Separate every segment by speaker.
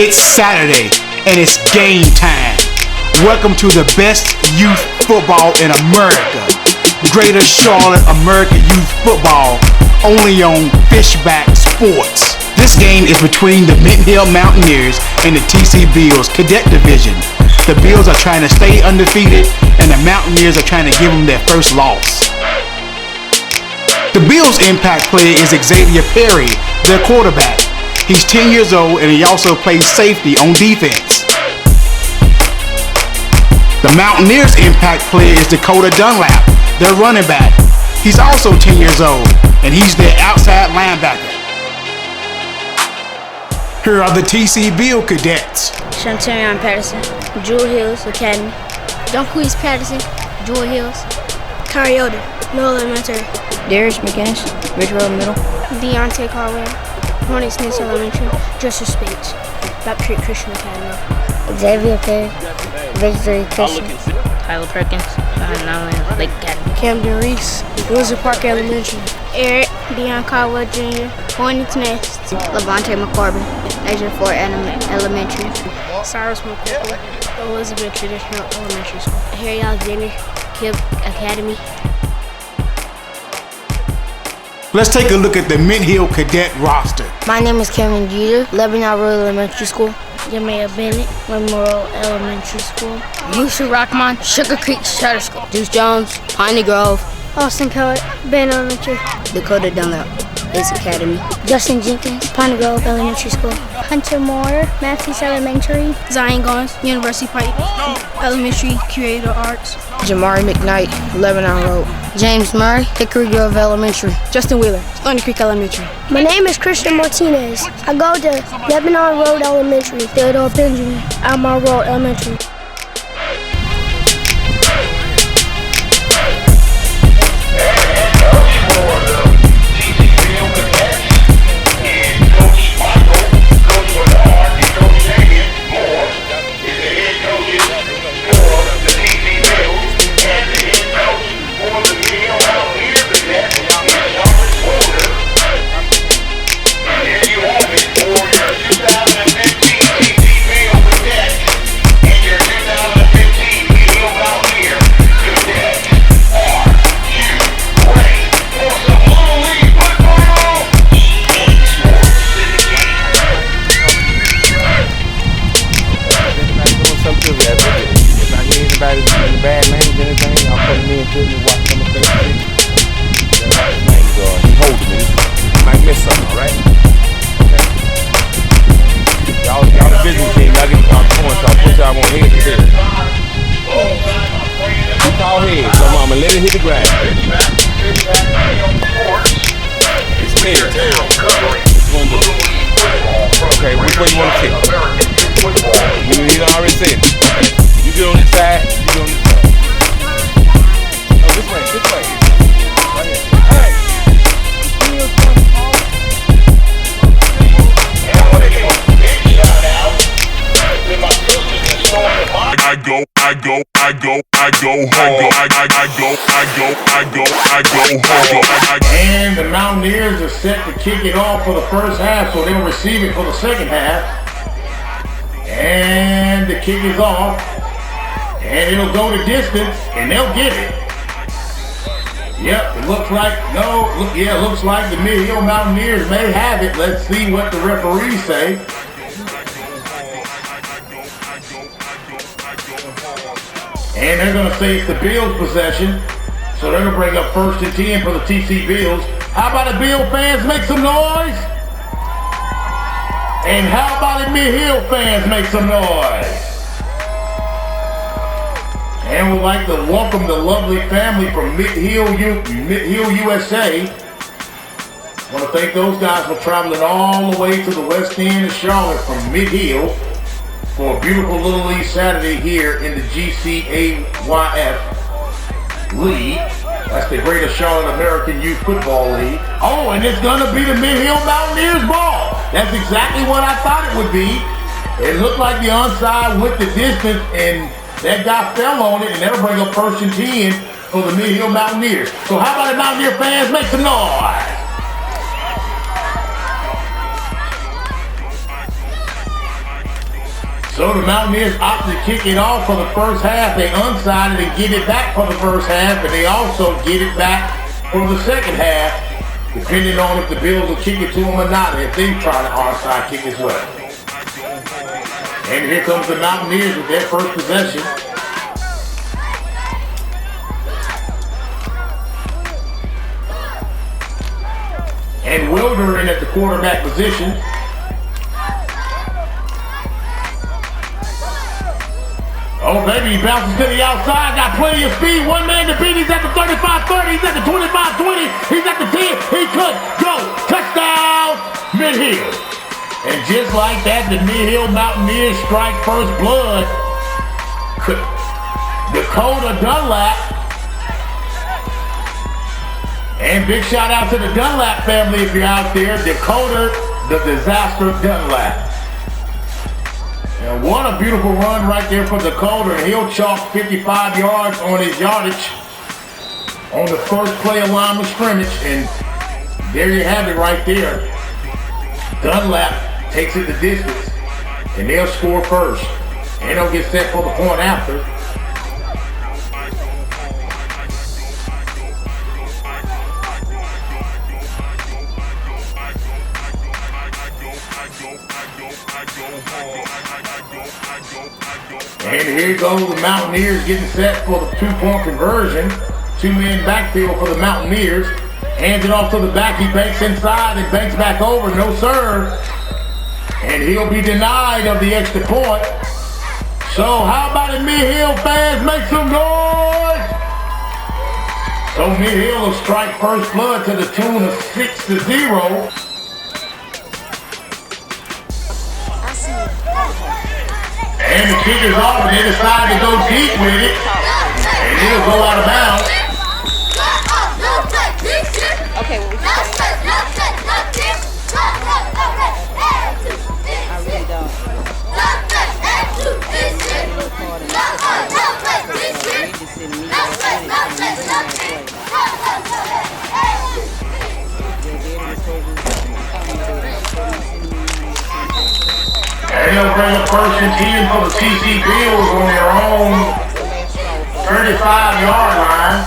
Speaker 1: It's Saturday, and it's game time. Welcome to the best youth football in America. Greater Charlotte American Youth Football, only on Fishback Sports. This game is between the Mint Hill Mountaineers and the TC Bills Cadet Division. The Bills are trying to stay undefeated, and the Mountaineers are trying to give them their first loss. The Bills' impact player is Xavier Perry, their quarterback. He's 10 years old, and he also plays safety on defense. The Mountaineers' impact player is Dakota Dunlap, their running back. He's also 10 years old, and he's their outside linebacker. Here are the TC Bill Cadets.
Speaker 2: Shantarion Patterson, Jewel Hills Academy. Donquise Patterson, Jewel Hills. Cariota, Noel Elementary. Darius McInnes, Ridge Road Middle. Deontay Caldwell, Hornets Nest Elementary. Justice Spates, Baptist Christian Academy. Xavier Perry, Victory Christian. Tyler Perkins, Island Lake Academy. Camden Reese, Wilson Park Elementary. Eric Deion Caldwell Jr., Hornets Nest. Levante McCorbin, Azure Fort Elementary. Cyrus McCorbin, Elizabeth Traditional Elementary School. Harry Alexander, Kibb Academy.
Speaker 1: Let's take a look at the Mint Hill Cadet roster.
Speaker 2: My name is Cameron Jeter, Lebanon Road Elementary School. Jamea Bennett, Memorial Elementary School. Yusha Rockman, Sugar Creek Charter School. Deuce Jones, Piney Grove. Austin Cowart, Ben Elementary. Dakota Dunlap, Ace Academy. Justin Jenkins, Piney Grove Elementary School. Hunter Moore, Matthews Elementary. Zion Gons, University Pike Elementary, Creative Arts. Jamari McKnight, Lebanon Road. James Murray, Hickory Grove Elementary. Justin Wheeler, Stony Creek Elementary.
Speaker 3: My name is Christian Martinez. I go to Lebanon Road Elementary. Theodore Benjamin, Alma Road Elementary.
Speaker 4: Let it hit the ground. It's clear. Okay, which way you want to kick? You already said it. Okay. You get on this side, you get on this side. Oh, this way, this way. Right here. Hey!
Speaker 5: And the Mountaineers are set to kick it off for the first half, so they'll receive it for the second half. And the kick is off, and it'll go the distance, and they'll get it. Yep, it looks like, it looks like the Mint Hill Mountaineers may have it. Let's see what the referees say. And they're going to say it's the Bills' possession. So they're going to bring up 1st and 10 for the TC Bills. How about the Bill fans make some noise? And how about the Mint Hill fans make some noise? And we'd like to welcome the lovely family from Mint Hill, USA. I want to thank those guys for traveling all the way to the West End of Charlotte from Mint Hill for a beautiful Little League Saturday here in the GCAYF League. That's the Greater Charlotte American Youth Football League. Oh, and it's going to be the Mint Hill Mountaineers ball. That's exactly what I thought it would be. It looked like the onside with the distance, and that guy fell on it, and that'll bring up 1st and 10 for the Mint Hill Mountaineers. So how about the Mountaineer fans make some noise? So the Mountaineers opted to kick it off for the first half. They unsided and get it back for the first half, and they also get it back for the second half, depending on if the Bills will kick it to them or not, if they try to onside kick as well. And here comes the Mountaineers with their first possession. And Wilder in at the quarterback position. Oh, baby, he bounces to the outside, got plenty of speed. One man to beat, he's at the 35-30, he's at the 25-20, he's at the 10. He could go. Touchdown, Mid-Hill. And just like that, the Mid-Hill Mountaineers strike first blood. Dakota Dunlap. And big shout out to the Dunlap family if you're out there. Dakota, the Disaster Dunlap. And what a beautiful run right there for Dakota. And he'll chalk 55 yards on his yardage on the first play of line of scrimmage. And there you have it right there. Dunlap takes it the distance. And they'll score first. And they'll get set for the point after. And here goes the Mountaineers getting set for the two-point conversion. Two-man backfield for the Mountaineers. Hands it off to the back. He banks inside and banks back over. No serve. And he'll be denied of the extra point. So how about the Mid-Hill fans make some noise? So Mid-Hill will strike first blood to the tune of 6-0. And the kick is off, and they decide to go deep with it. And it'll go out of bounds.
Speaker 6: Okay, what we I really don't.
Speaker 5: And they'll bring up first and 10 for the TC Bills on their own 35-yard line.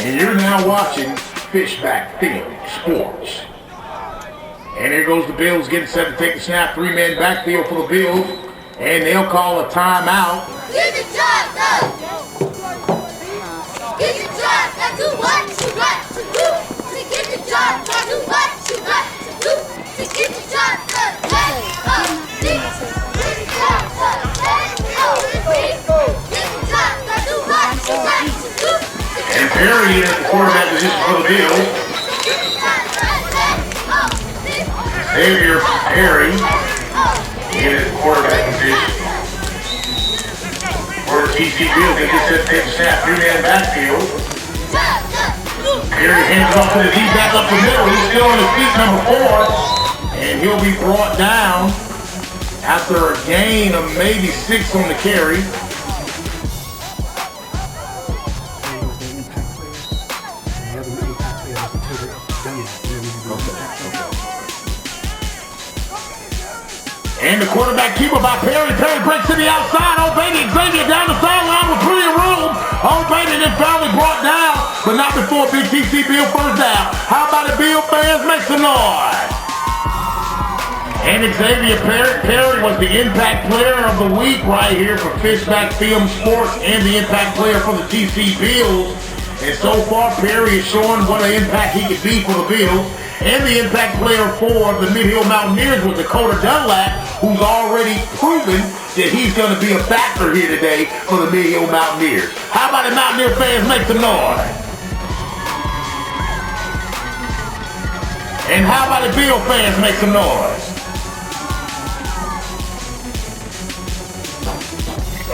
Speaker 5: And you're now watching Fishback Field Sports. And here goes the Bills getting set to take the snap. Three-man backfield for the Bills. And they'll call a timeout.
Speaker 7: Get the job done! Get the job done! Do what you got to do! To get the job done! Do what you got to do! To get the job done! Get the job done! Get the job done! Do what you got to do!
Speaker 5: And Perry in the quarterback position for the Bills. Xavier Perry in the quarterback position for the TC Bills. They just said take a snap, three-man backfield. Perry hands off to the deep back up the middle. He's still on his feet, number 4. And he'll be brought down after a gain of maybe 6 on the carry. And the quarterback keeper by Perry. Perry breaks to the outside. Oh, baby, Xavier down the sideline with plenty of room. Oh, baby, then finally brought down, but not before Big TC Bill first down. How about the Bill fans? Make some noise. And Xavier Perry was the impact player of the week right here for Fishback Film Sports and the impact player for the TC Bills. And so far, Perry is showing what an impact he could be for the Bills. And the impact player for the Mid-Hill Mountaineers was Dakota Dunlap, who's already proven that he's going to be a factor here today for the Mid-Hill Mountaineers. How about the Mountaineer fans make some noise? And how about the Bill fans make some noise?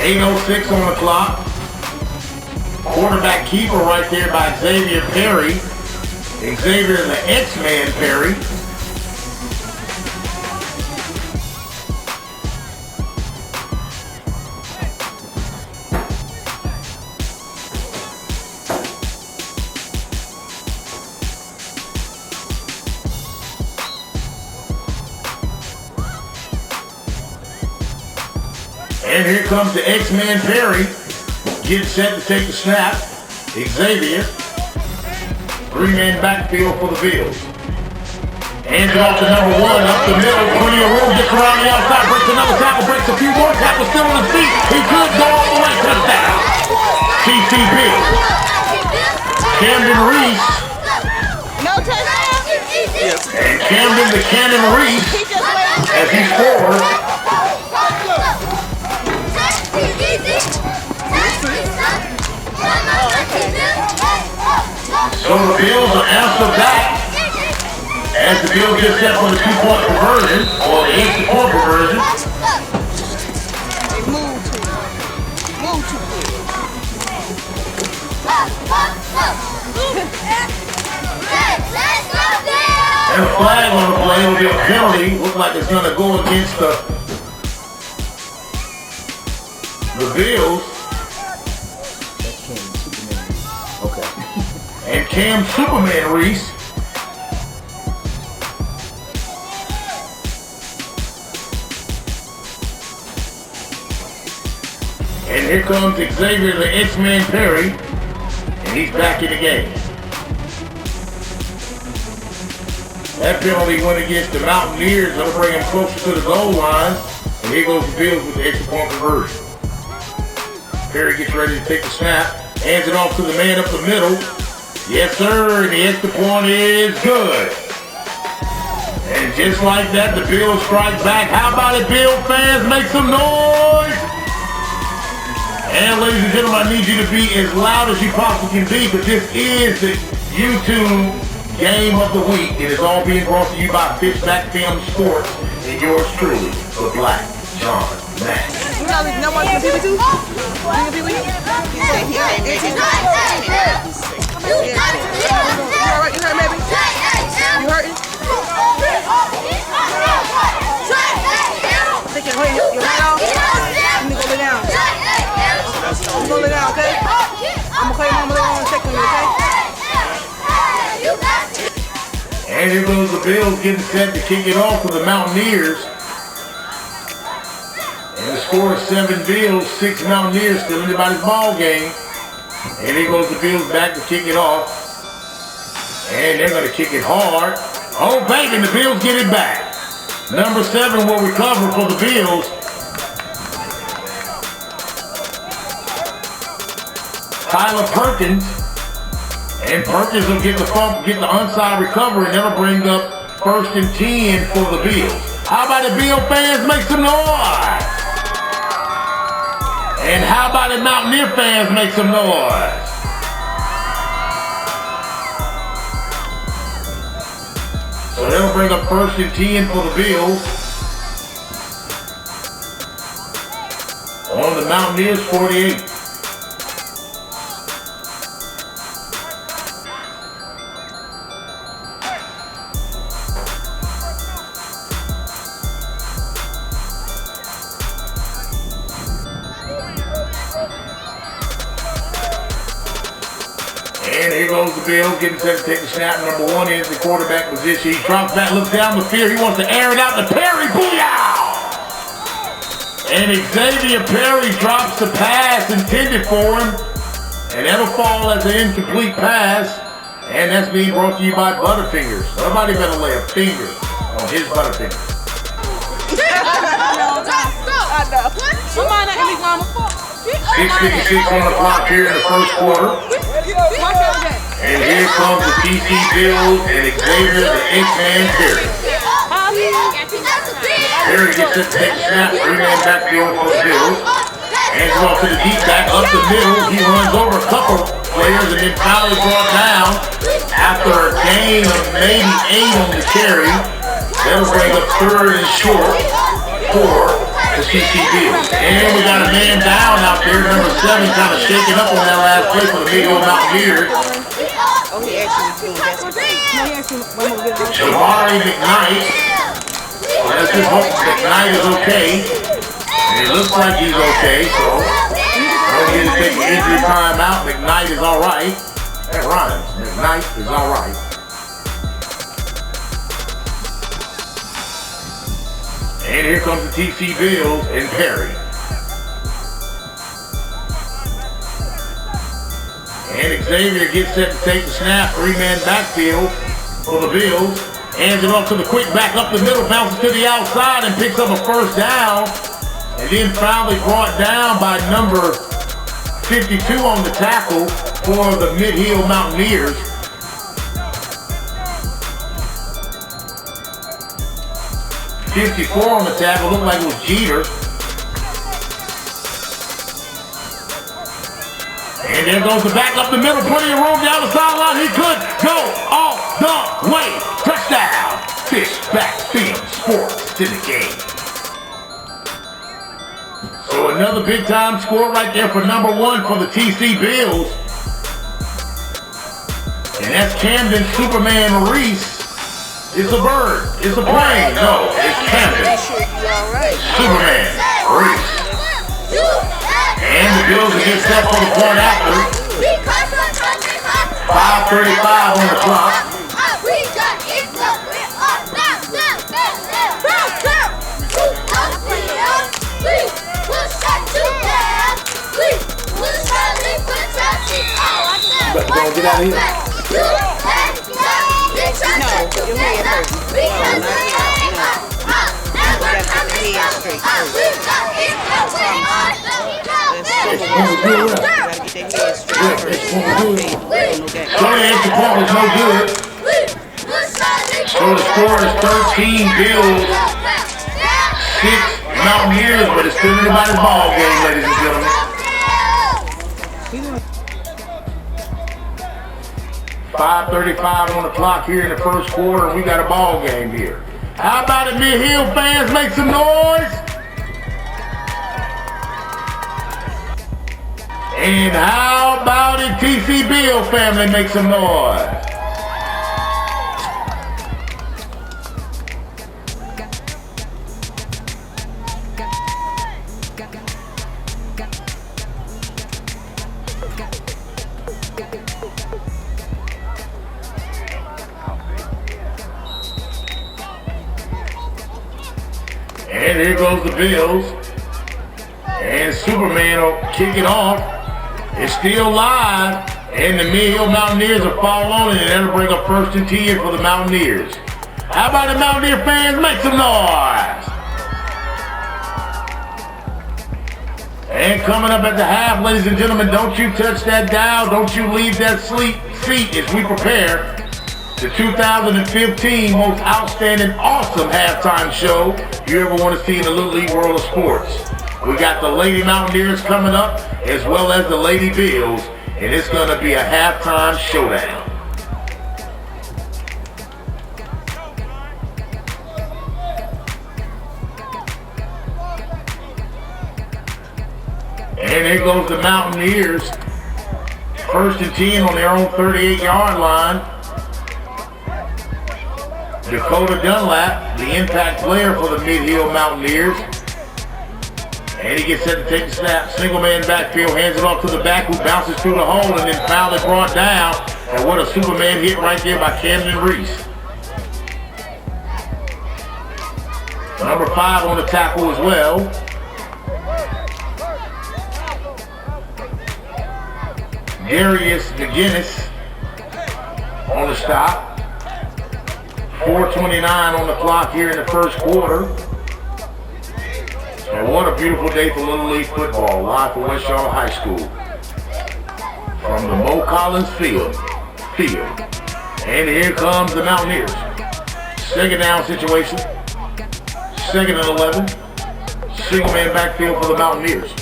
Speaker 5: 8:06 on the clock. Quarterback keeper right there by Xavier Perry. Xavier the X-Man Perry. And here comes the X-Man Perry. Getting set to take the snap. Xavier. 3-man backfield for the Bills. Hands it off to number 1, up the middle, plenty of room, gets around the outside, breaks another tackle, breaks a few more tackles, still on his feet. He could go all the way, touchdown. TCB. Camden Reese.
Speaker 6: No touchdown.
Speaker 5: And Camden the Cannon Reese, as he scores. So the Bills will answer back as the Bills get set for the 2-point conversion, or the extra point conversion.
Speaker 6: They move too quick.
Speaker 5: And a flag on the play will be a penalty. Looks like it's going to go against the Bills. And Cam Superman Reese. And here comes Xavier the X-Man Perry. And he's back in the game. That penalty went against the Mountaineers. That'll bring him closer to the goal line. And here goes the Bills with the extra point conversion. Perry gets ready to take the snap. Hands it off to the man up the middle. Yes, sir, and the extra point is good. And just like that, the Bills strike back. How about it, Bill fans? Make some noise! And ladies and gentlemen, I need you to be as loud as you possibly can be, but this is the YouTube Game of the Week. It is all being brought to you by Fishback Film Sports and yours truly, the Black John Mack.
Speaker 6: You know what you can do? You can be with you? He said he ain't it. You alright? You hurt, maybe? You hurting? Take your hand off. Let me go lay down. Let me go lay down, okay? I'm okay, Mama. Lay down and check on you, okay?
Speaker 5: And here goes the Bills getting set to kick it off for the Mountaineers. And the score is 7 Bills, 6 Mountaineers, still anybody's ball game. And here goes the Bills back to kick it off. And they're going to kick it hard. Oh, baby, the Bills get it back. Number 7 will recover for the Bills. Tyler Perkins. And Perkins will get the onside recovery, and that'll bring up 1st and 10 for the Bills. How about the Bill fans make some noise? And how about the Mountaineer fans make some noise? So that'll bring up 1st and 10 for the Bills. On the Mountaineers 48. And here goes the Bills, getting set to take the snap. Number 1 is the quarterback position. He drops back, looks down the field. He wants to air it out to Perry. Booyah! And Xavier Perry drops the pass intended for him. And that'll fall as an incomplete pass. And that's being brought to you by Butterfingers. Somebody better lay a finger on his Butterfingers.
Speaker 6: I know. Somebody not in mama.
Speaker 5: 6:56 on the clock here in the first quarter. And here comes the TC Bills and Xavier the X-Man Perry. Perry gets set to take the snap, 3-man backfield for the Bills. Hands it off to the deep back, up the middle. He runs over a couple players and then finally brought down after a gain of maybe 8 on the carry. That'll bring up 3rd and short for the TC Bills. And we got a man down out there, number 7, kind of shaking up on that last play for the Big Old Mountaineers.
Speaker 6: Oh, he actually
Speaker 5: Jamari McKnight. Well, let's just hope McKnight is okay. And it looks like he's okay, so don't get to take an injury time out. McKnight is all right. That rhymes. McKnight is all right. And here comes the TC Bills and Perry. And Xavier gets set to take the snap. 3-man backfield for the Bills. Hands it off to the quick back up the middle. Bounces to the outside and picks up a first down. And then finally brought down by number 52 on the tackle for the Mid-Hill Mountaineers. .54 on the tackle, looked like it was Jeter. And there goes the back up the middle, plenty of room down the sideline. He could go all the way. Touchdown. Fish Backfield Sports to the game. So another big time score right there for number 1 for the TC Bills. And that's Camden Superman Reese. It's a bird. It's a plane. No, it's Camden Superman Reese. And the Bills will get set for the point after. 5:35 on the clock. But don't get out of here.
Speaker 6: No, your head hurts.
Speaker 5: Sorry, extra point was no good. So the score is 13 Bills, 6 Mountaineers, but it's still anybody's ball game, ladies and gentlemen. 5:35 on the clock here in the first quarter, and we got a ball game here. How about it, Mid-Hill fans? Make some noise. And how about it, TC Bill family? Make some noise. And here goes the Bills. And Superman will kick it off. It's still live. And the Mid-Hill Mountaineers will fall on it. And that'll bring up 1st and 10 for the Mountaineers. How about the Mountaineer fans? Make some noise. And coming up at the half, ladies and gentlemen, don't you touch that dial. Don't you leave that seat as we prepare the 2015 most outstanding, awesome halftime show you ever want to see in the Little League world of sports. We got the Lady Mountaineers coming up, as well as the Lady Bills, and it's going to be a halftime showdown. And here goes the Mountaineers. 1st and 10 on their own 38-yard line. Dakota Dunlap, the impact player for the Mid-Hill Mountaineers. And he gets set to take the snap. Single man backfield, hands it off to the back, who bounces through the hole and then finally brought down. And what a Superman hit right there by Camden Reese. Number 5 on the tackle as well. Darius McGinnis on the stop. 4:29 on the clock here in the first quarter. And what a beautiful day for Little League football, live from West Charlotte High School. From the Mo Collins Field. And here comes the Mountaineers. Second down situation. 2nd and 11. Single man backfield for the Mountaineers.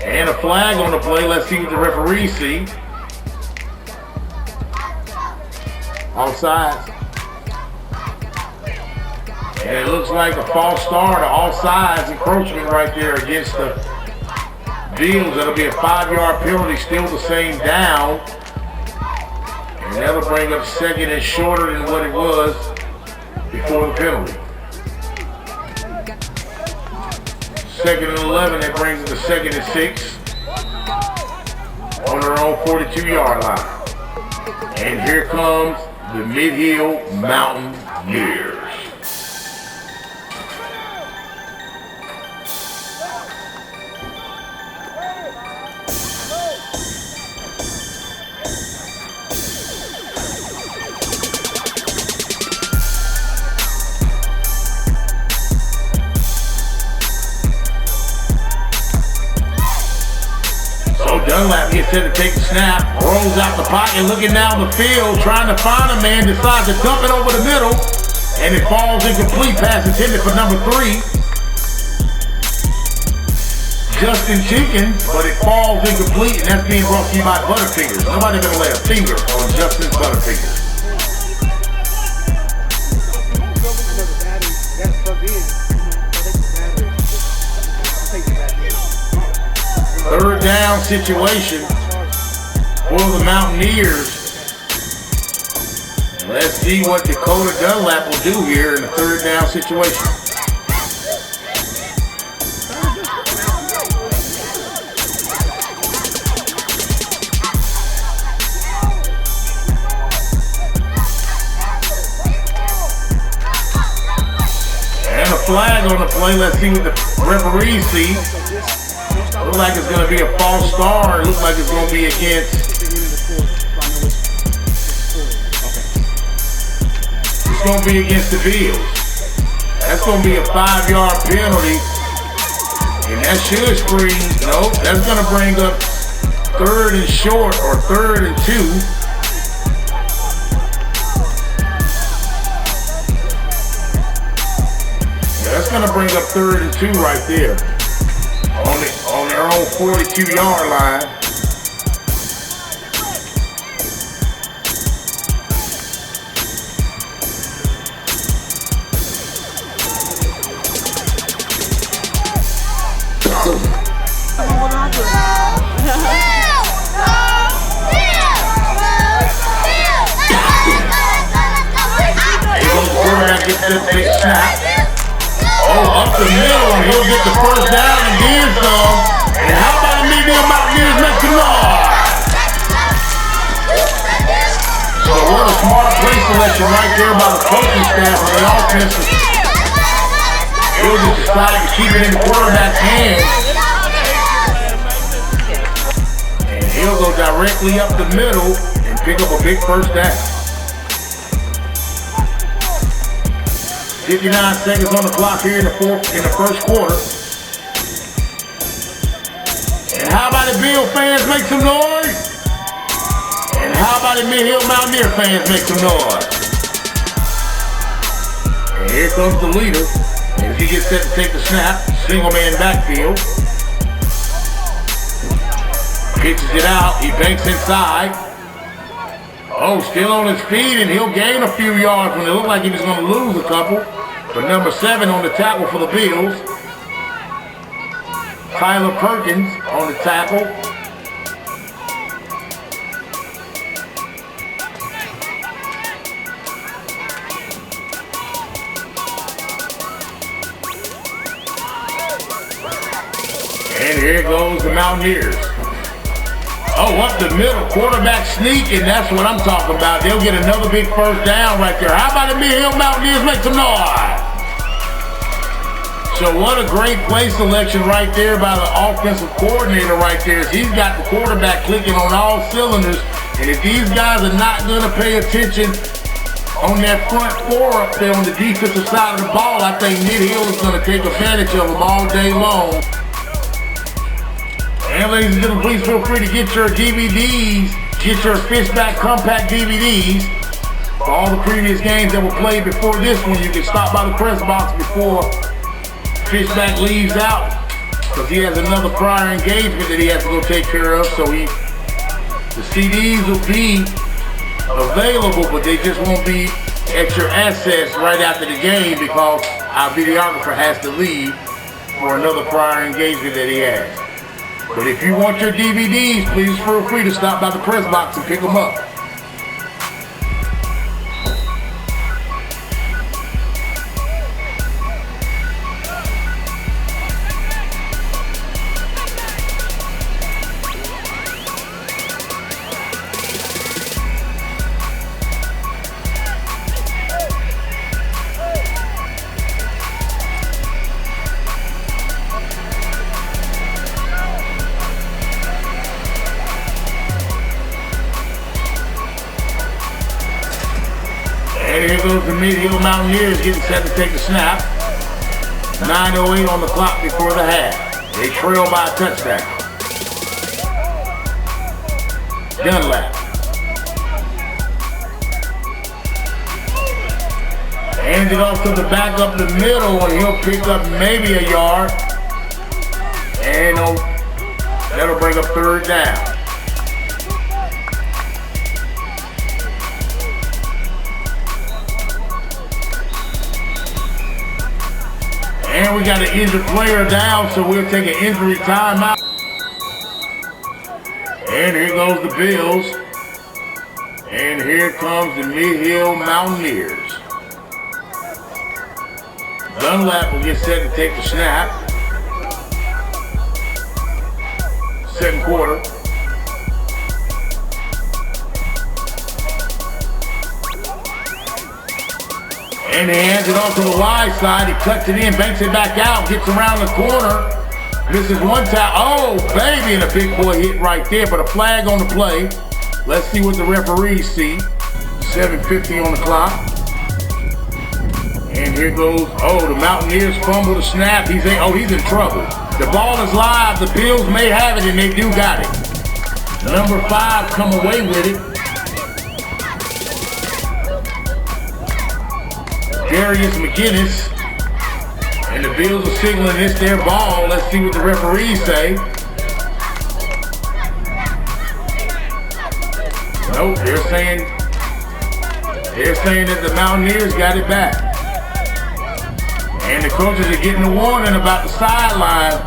Speaker 5: And a flag on the play. Let's see what the referees see. Offside. And it looks like a false start, an offsides encroachment right there against the Bills. That'll be a 5-yard penalty, still the same down. And that'll bring up 2nd and shorter than what it was before the penalty. 2nd and 11, that brings it to 2nd and 6 on their own 42-yard line. And here comes the Mid-Hill Mountaineers. Dunlap gets set to take the snap, rolls out the pocket, looking down the field, trying to find a man, decides to dump it over the middle, and it falls incomplete. Pass intended for number 3, Justin Jenkins, but it falls incomplete, and that's being brought to you by Butterfingers. Nobody gonna lay a finger on Justin's Butterfingers. Third down situation for the Mountaineers. Let's see what Dakota Dunlap will do here in the third down situation. And a flag on the play. Let's see what the referee sees. Looks like it's going to be a false start. Looks like it's going to be against. It's going to be against the Bills. That's going to be a 5-yard penalty. And that should spring. Nope, that's going to bring up 3rd and short or 3rd and 2. Yeah, that's going to bring up 3rd and 2 right there. On their own 42-yard line. Gets that big snap. Oh, up the middle, and he'll get the first down and then some. And how about the medium Mountaineers make some noise? So what a smart play selection right there by the coaching staff of the offense. He'll just decide to keep it in the quarterback's hands. And he'll go directly up the middle and pick up a big first down. 59 seconds on the clock here in the first quarter. And how about the Bill fans make some noise? And how about the Mid-Hill Mountaineer fans make some noise? And here comes the leader. As he gets set to take the snap, single man backfield. Pitches it out, he banks inside. Oh, still on his feet, and he'll gain a few yards when it looked like he was going to lose a couple. But number 7 on the tackle for the Bills. Tyler Perkins on the tackle. And here goes the Mountaineers. Oh, up the middle, quarterback sneak, and that's what I'm talking about. They'll get another big first down right there. How about the Mid-Hill Mountaineers make some noise? So what a great play selection right there by the offensive coordinator right there. He's got the quarterback clicking on all cylinders, and if these guys are not going to pay attention on that front 4 up there on the defensive side of the ball, I think Mid-Hill is going to take advantage of them all day long. And ladies and gentlemen, please feel free to get your DVDs, get your Fishback Compact DVDs for all the previous games that were played before this one. You can stop by the press box before Fishback leaves out, because he has another prior engagement that he has to go take care of. So the CDs will be available, but they just won't be at your access right after the game because our videographer has to leave for another prior engagement that he has. But if you want your DVDs, please feel free to stop by the press box and pick them up. And here goes the Mid-Hill Mountaineers getting set to take the snap. 9:08 on the clock before the half. They trail by a touchdown. Dunlap. Hands it off to the back up the middle, and he'll pick up maybe a yard. And that'll bring up third down. And we got an injured player down, so we'll take an injury timeout. And here goes the Bills. And here comes the Mid-Hill Mountaineers. Dunlap will get set to take the snap. Second quarter. And he hands it off to the wide side. He cuts it in, banks it back out, gets around the corner. Misses one time. Oh, baby, and a big boy hit right there, but a flag on the play. Let's see what the referees see. 7:50 on the clock. And here goes, the Mountaineers fumble the snap. He's in trouble. The ball is live. The Bills may have it, and they do got it. Number 5 come away with it. Darius McGinnis. And the Bills are signaling it's their ball. Let's see what the referees say. Nope, they're saying that the Mountaineers got it back. And the coaches are getting a warning about the sideline.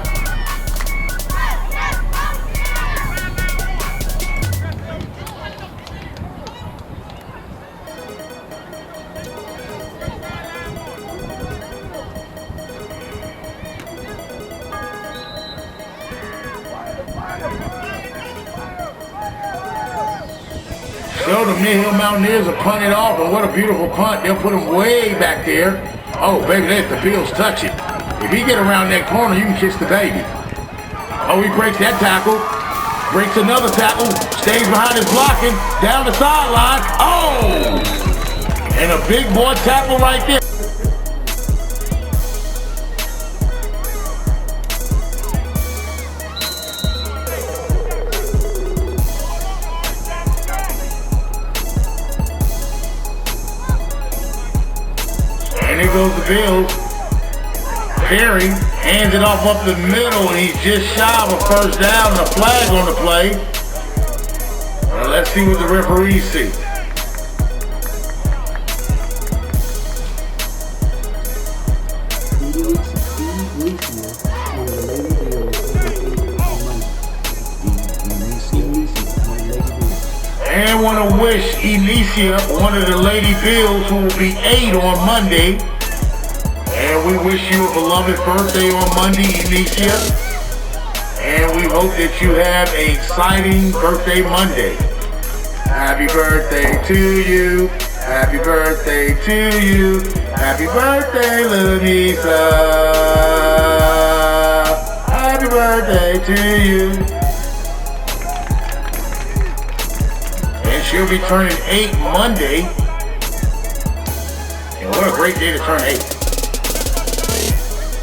Speaker 5: So the Mid-Hill Mountaineers will punt it off, and what a beautiful punt. They'll put him way back there. Oh, baby, let the Bills touch it. If he get around that corner, you can kiss the baby. Oh, he breaks that tackle. Breaks another tackle. Stays behind his blocking. Down the sideline. Oh! And a big boy tackle right there. And here goes the Bills. Perry hands it off up the middle, and he's just shy of a first down and a flag on the play. Well, let's see what the referees see. And want to wish Elysia, one of the Lady Bills, who will be 8 on Monday. And we wish you a beloved birthday on Monday, Elysia. And we hope that you have an exciting birthday Monday. Happy birthday to you. Happy birthday to you. Happy birthday, little Nisa. Happy birthday to you. She'll be turning 8 Monday. And what a great day to turn 8.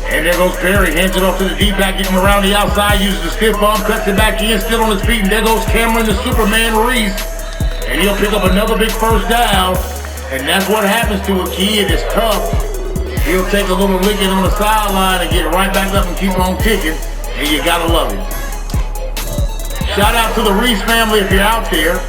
Speaker 5: And there goes Perry, hands it off to the deep back, getting around the outside, uses the stiff arm, cuts it back in, still on his feet. And there goes Cameron, the Superman Reese. And he'll pick up another big first down. And that's what happens to a kid that's tough. He'll take a little licking on the sideline and get right back up and keep on kicking. And you gotta love it. Shout out to the Reese family if you're out there.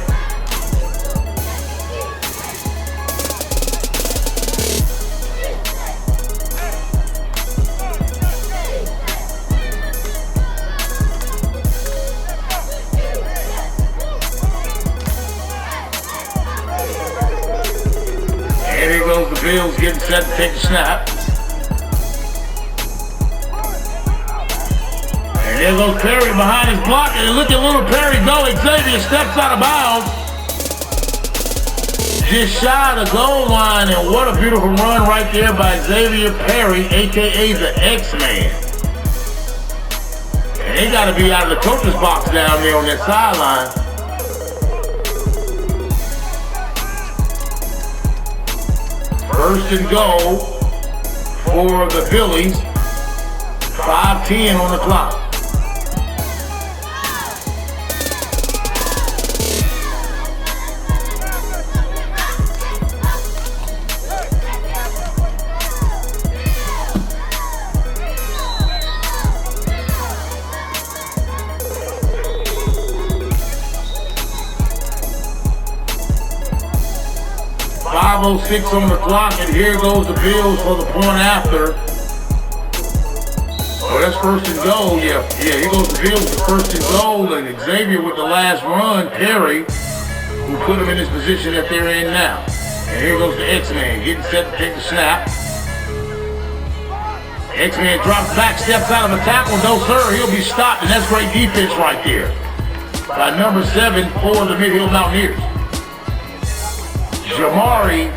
Speaker 5: And here goes the Bills getting set to take the snap. And there goes Perry behind his block, and look at little Perry go. Xavier steps out of bounds. Just shy of the goal line, and what a beautiful run right there by Xavier Perry, a.k.a. the X-Man. And they got to be out of the coach's box down there on that sideline. First and goal for the Phillies. 5:10 on the clock. 5:06 on the clock, and here goes the Bills for the point after. Oh, that's first and goal. Yeah, here goes the Bills with first and goal, and Xavier with the last run, Perry, who put him in his position that they're in now. And here goes the X-Man, getting set to take the snap. X-Man drops back, steps out of a tackle. No, sir, he'll be stopped, and that's great defense right there by number 7 for the Mid-Hill Mountaineers. Jamari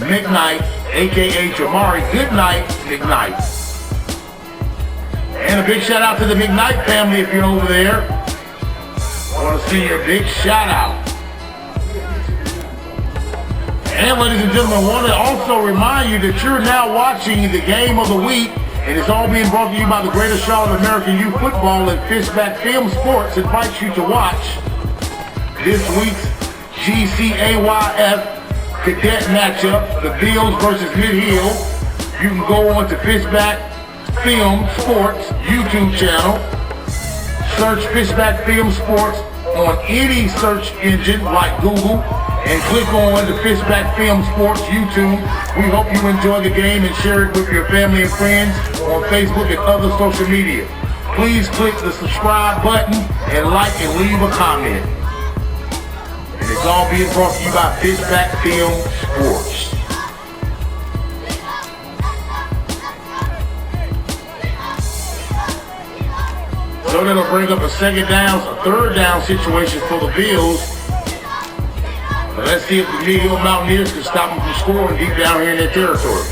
Speaker 5: McKnight, a.k.a. Jamari Goodnight McKnight. And a big shout out to the McKnight family if you're over there. I want to see your big shout out. And ladies and gentlemen, I want to also remind you that you're now watching the game of the week, and it's all being brought to you by the Greater Charlotte American Youth Football and Fishback Film Sports invites you to watch this week's GCAYF Cadet matchup, the Bills versus Mid-Hill. You can go on to Fishback Film Sports YouTube channel, search Fishback Film Sports on any search engine like Google, and click on the Fishback Film Sports YouTube. We hope you enjoy the game and share it with your family and friends on Facebook and other social media. Please click the subscribe button and like and leave a comment. And it's all being brought to you by Fishback Film Sports. So that'll bring up a third down situation for the Bills. But let's see if the Mid-Hill Mountaineers can stop them from scoring deep down here in their territory.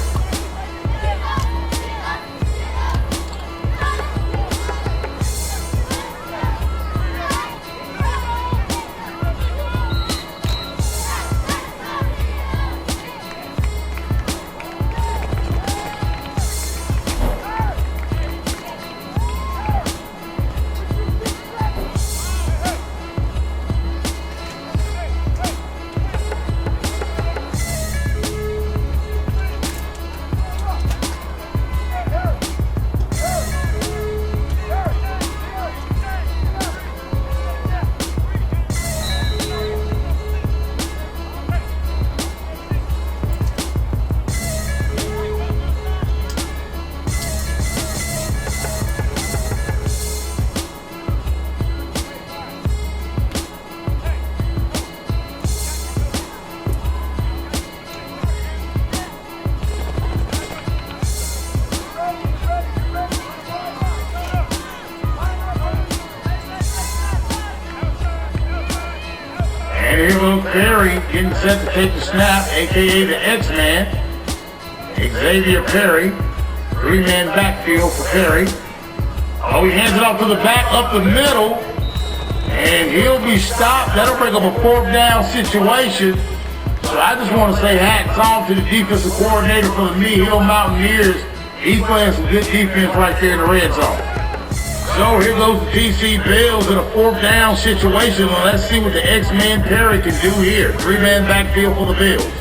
Speaker 5: And here goes Perry getting set to take the snap, a.k.a. the X-Man. Xavier Perry, 3-man backfield for Perry. Oh, he hands it off to the back, up the middle, and he'll be stopped. That'll bring up a 4th down situation. So I just want to say hats off to the defensive coordinator for the Mid-Hill Mountaineers. He's playing some good defense right there in the red zone. So here goes the TC Bills in a 4th down situation. Well, let's see what the X-Man Perry can do here. 3-man backfield for the Bills.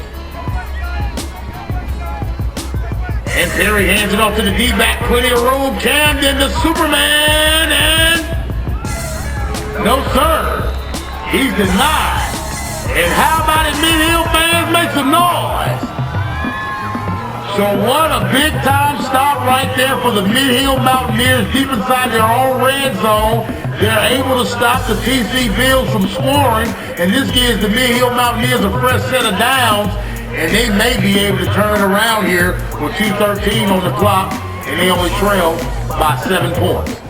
Speaker 5: And Perry hands it off to the D-back. Plenty of room. Camden, the Superman, and no, sir. He's denied. And how about it, Mid-Hill fans? Make some noise. So what a big-time stop right there for the Mid-Hill Mountaineers deep inside their own red zone. They're able to stop the TC Bills from scoring, and this gives the Mid-Hill Mountaineers a fresh set of downs, and they may be able to turn it around here with 2:13 on the clock, and they only trail by 7 points.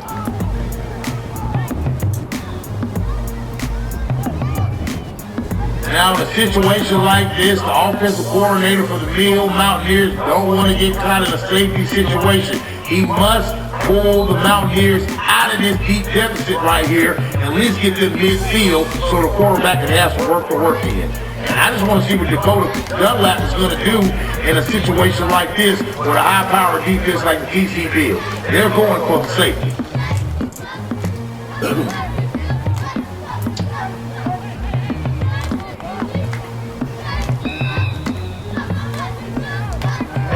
Speaker 5: Now, in a situation like this, the offensive coordinator for the Mid-Hill Mountaineers don't want to get caught in a safety situation. He must pull the Mountaineers out of this deep deficit right here, and at least get them midfield so the quarterback can have some work to work in. And I just want to see what Dakota Dunlap is going to do in a situation like this with a high-powered defense like the TC Bills. They're going for the safety.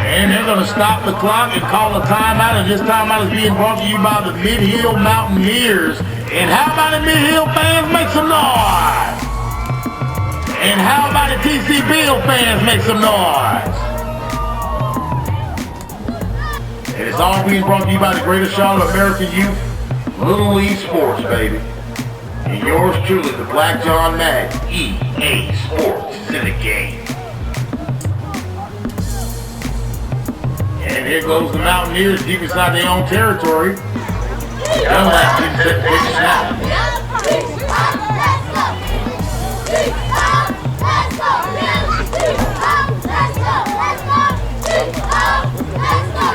Speaker 5: And they're going to stop the clock and call a timeout, and this timeout is being brought to you by the Mid-Hill Mountaineers. And how about the Mid-Hill fans? Make some noise! And how about the TC Bill fans make some noise? And it's all being brought to you by the Greater Charlotte American Youth Little League Sports, baby. And yours truly, the Black John Mag, EA Sports is in the game. And here goes the Mountaineers deep inside their own territory. Dunlap didn't set the big snap.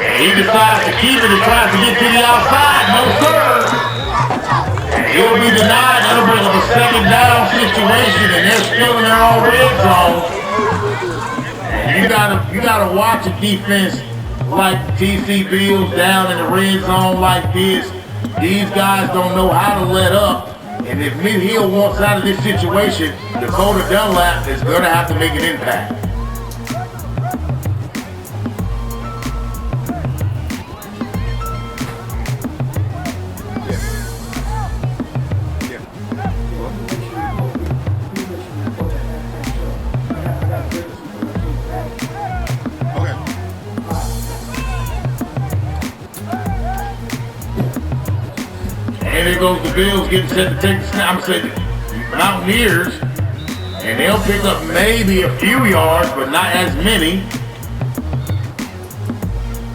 Speaker 5: And he decides to keep it and tries to get to the outside. No, sir. And he'll be denied. That'll bring up a second down situation, and they're still in their own red zone. And you gotta watch a defense like TC Bills down in the red zone like this. These guys don't know how to let up. And if Mid-Hill wants out of this situation, Dakota Dunlap is going to have to make an impact. And there goes the Bills getting set to take the snap. I'm saying the Mountaineers, and they'll pick up maybe a few yards, but not as many.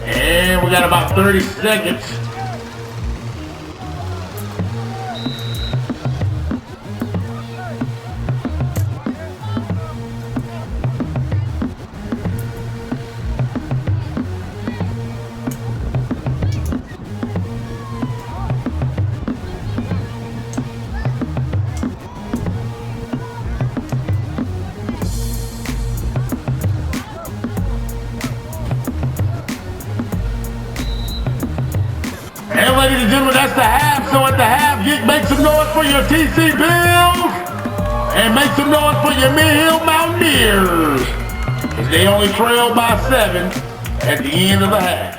Speaker 5: And we got about 30 seconds. And ladies and gentlemen, that's the half. So at the half, make some noise for your TC Bills and make some noise for your Mid-Hill Mountaineers, as they only trail by 7 at the end of the half.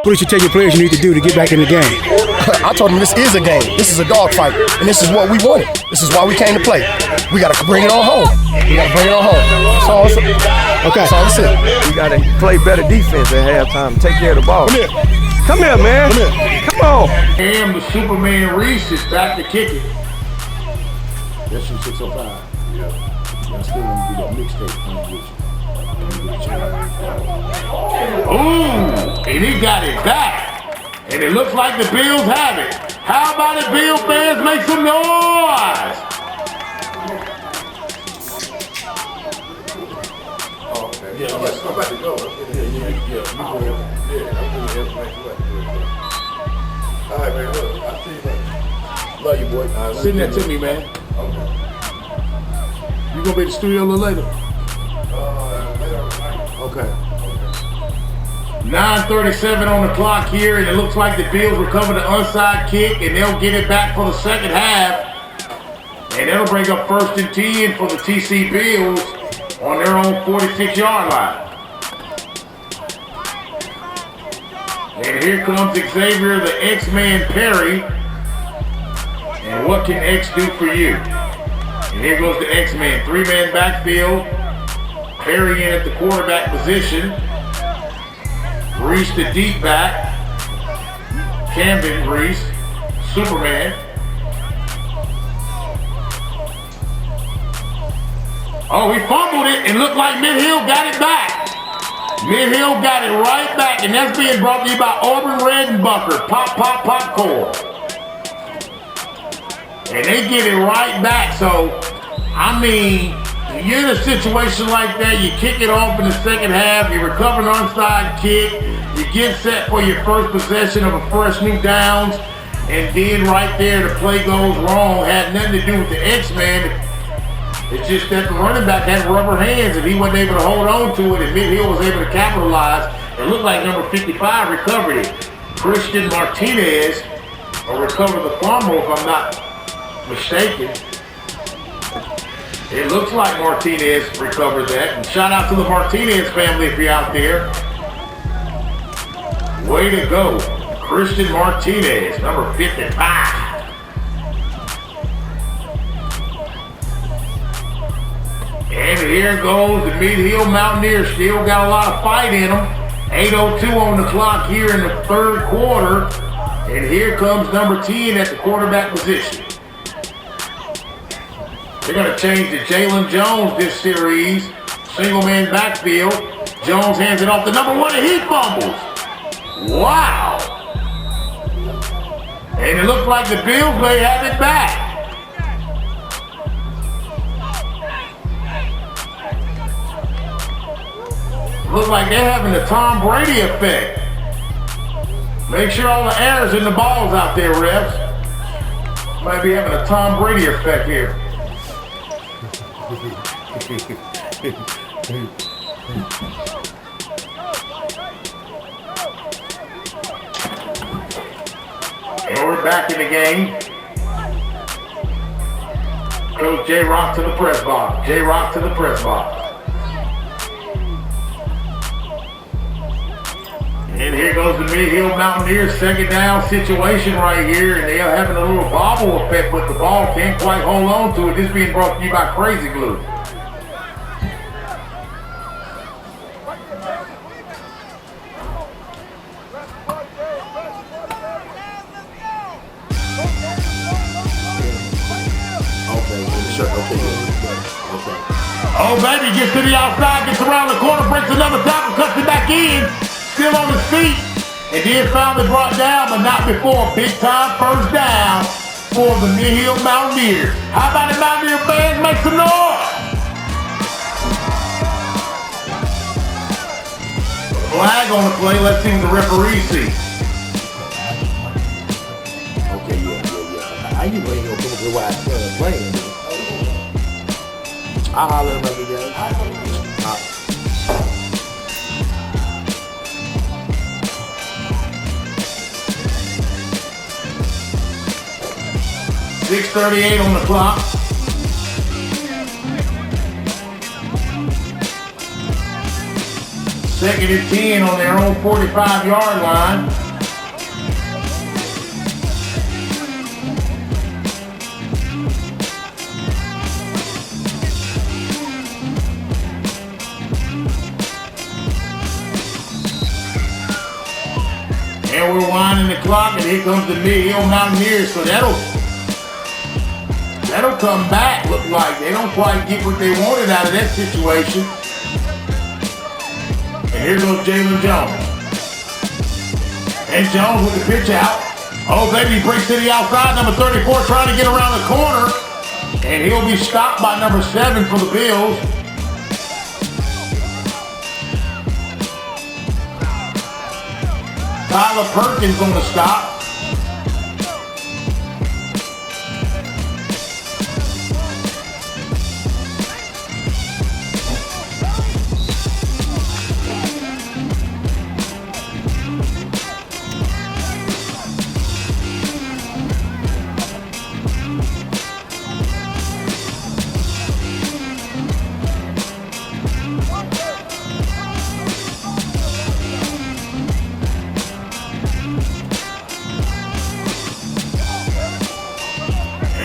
Speaker 1: What did you tell your players you need to do to get back in the game?
Speaker 8: I told them this is a game. This is a dogfight, and this is what we wanted. This is why we came to play. We got to bring it on home. We got to bring it on home. That's all it's okay. That's all it's it.
Speaker 9: We got to play better defense at halftime. Take care of the ball.
Speaker 8: Come here.
Speaker 9: Come here, man.
Speaker 8: Come here.
Speaker 9: Come on.
Speaker 5: And the Superman Reese is back to kick it. That's from 605. Yeah. I still want to do that mixtape. Ooh, and he got it back. And it looks like the Bills have it. How about it, Bill fans? Make some noise! Oh, okay. Yeah, I'm about to go. All right, man, look. I'll see you later. Love you, boy. Send that to me, man. Okay. You gonna be at the studio a little later? Okay. 9:37 on the clock here, and it looks like the Bills recover the onside kick, and they'll get it back for the second half. And that'll bring up 1st and 10 for the TC Bills on their own 46-yard line. And here comes Xavier, the X-Man Perry. And what can X do for you? And here goes the X-Man, 3-man backfield. Perry in at the quarterback position. Reese the deep back. Camden Reese, Superman. Oh, he fumbled it and looked like Mid-Hill got it back. Mid-Hill got it right back, and that's being brought to you by Auburn Redenbacher. Pop, pop, popcorn. And they get it right back, so, I mean, you're in a situation like that, you kick it off in the second half, you recover an onside kick, you get set for your first possession of a fresh new downs, and then right there the play goes wrong. Had nothing to do with the X-Man. It's just that the running back had rubber hands and he wasn't able to hold on to it, and Mid-Hill was able to capitalize. It looked like number 55 recovered it. Christian Martinez recovered the fumble, if I'm not mistaken. It looks like Martinez recovered that. And shout out to the Martinez family if you're out there. Way to go. Christian Martinez, number 55. And here goes the Mid-Hill Mountaineers. Still got a lot of fight in them. 8:02 on the clock here in the third quarter. And here comes number 10 at the quarterback position. They're going to change to Jalen Jones this series. Single man backfield. Jones hands it off to number 1 and he fumbles. Wow. And it looks like the Bills may have it back. Looks like they're having the Tom Brady effect. Make sure all the errors in the balls out there, refs. Might be having a Tom Brady effect here. And we're back in the game. Coach J-Rock to the press box. J-Rock to the press box. And here goes the Mid-Hill Mountaineers second down situation right here, and they are having a little bobble effect, but the ball can't quite hold on to it. This being brought to you by Crazy Glue. Oh, baby, gets to the outside, gets around the corner, breaks another tackle, cuts it back in. Still on his feet, and then finally brought down, but not before. Big time first down for the Mid-Hill Mountaineers. How about the Mountaineer fans? Make some noise! Flag on the play. Let's see what the referee sees. Okay, yeah. I usually ain't gonna come up with why I'm playing. I'll holler at him again. 6:38 on the clock. Second and 10 on their own 45-yard line. And we're winding the clock, and here comes the Mid-Hill Mountaineers. So that'll come back, look like. They don't quite get what they wanted out of that situation. And here goes Jalen Jones. And Jones with the pitch out. Oh, baby, breaks to the outside. Number 34 trying to get around the corner. And he'll be stopped by number 7 for the Bills. Tyler Perkins on the stop.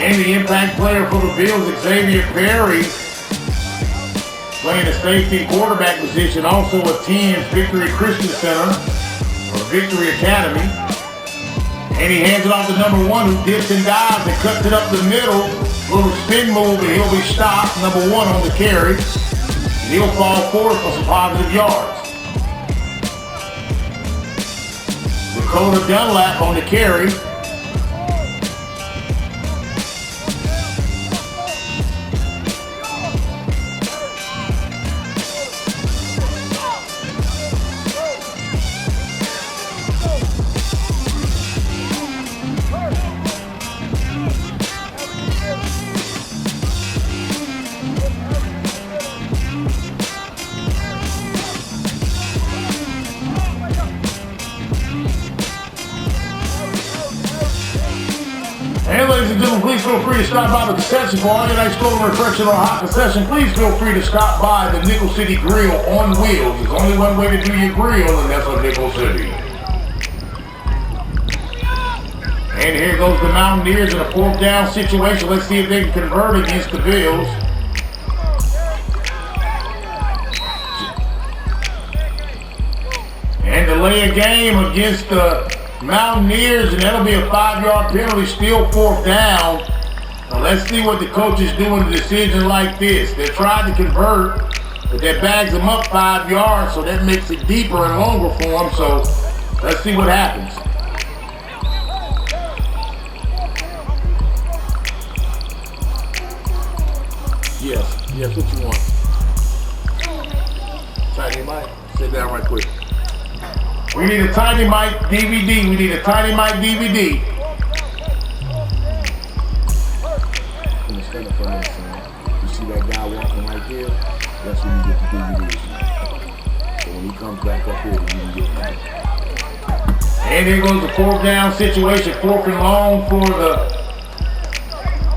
Speaker 5: And the impact player for the Bills, Xavier Perry, playing the safety quarterback position, also attends Victory Christian Center, or Victory Academy. And he hands it off to number 1, who dips and dives and cuts it up the middle. Little spin move, and he'll be stopped. Number 1 on the carry. And he'll fall forward for some positive yards. Dakota Dunlap on the carry. And ladies and gentlemen, please feel free to stop by the concession for all your nice cold refreshing or hot concession. Please feel free to stop by the Nickel City Grill on wheels. There's only one way to do your grill, and that's on Nickel City. And here goes the Mountaineers in a 4th down situation. Let's see if they can convert against the Bills. And delay a game against the Mountaineers, and that'll be a 5-yard penalty, still 4th down. Now let's see what the coaches do in a decision like this. They're trying to convert, but that bags them up 5 yards, so that makes it deeper and longer for them. So let's see what happens. Yes, what you want? Tiny Mike, sit down right quick. We need a Tiny Mike DVD. We need a Tiny Mike DVD. You see that guy walking right there? That's when you get the DVD. So when he comes back up here, you can get that. And here goes the 4th down situation. 4th and long for the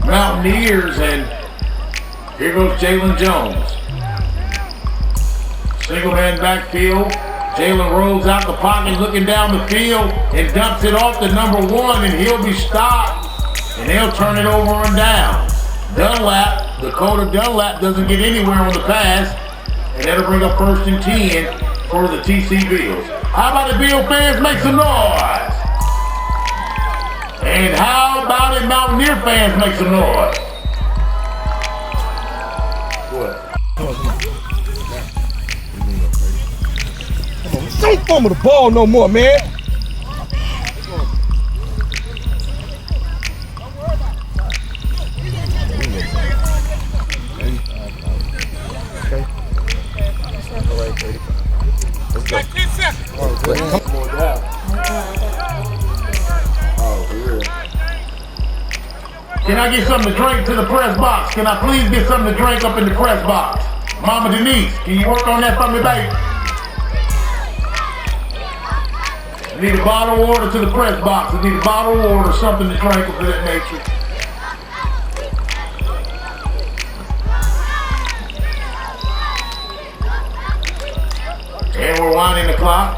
Speaker 5: Mountaineers. And here goes Jalen Jones. Single man backfield. Jalen rolls out the pocket, looking down the field, and dumps it off to number 1, and he'll be stopped, and they'll turn it over and down. Dunlap, Dakota Dunlap, doesn't get anywhere on the pass, and that'll bring up 1st and 10 for the TC Bills. How about the Bill fans make some noise? And how about it Mountaineer fans make some noise? What?
Speaker 8: Don't fumble the ball no more, man. Okay. All right, Brady. Let's go. Come on down. Oh, for real.
Speaker 5: Can I get something to drink to the press box? Can I please get something to drink up in the press box? Mama Denise, can you work on that for me, baby? I need a bottle of water to the press box. I need a bottle of water, something to drink of that nature. And we're 2:39 in the clock.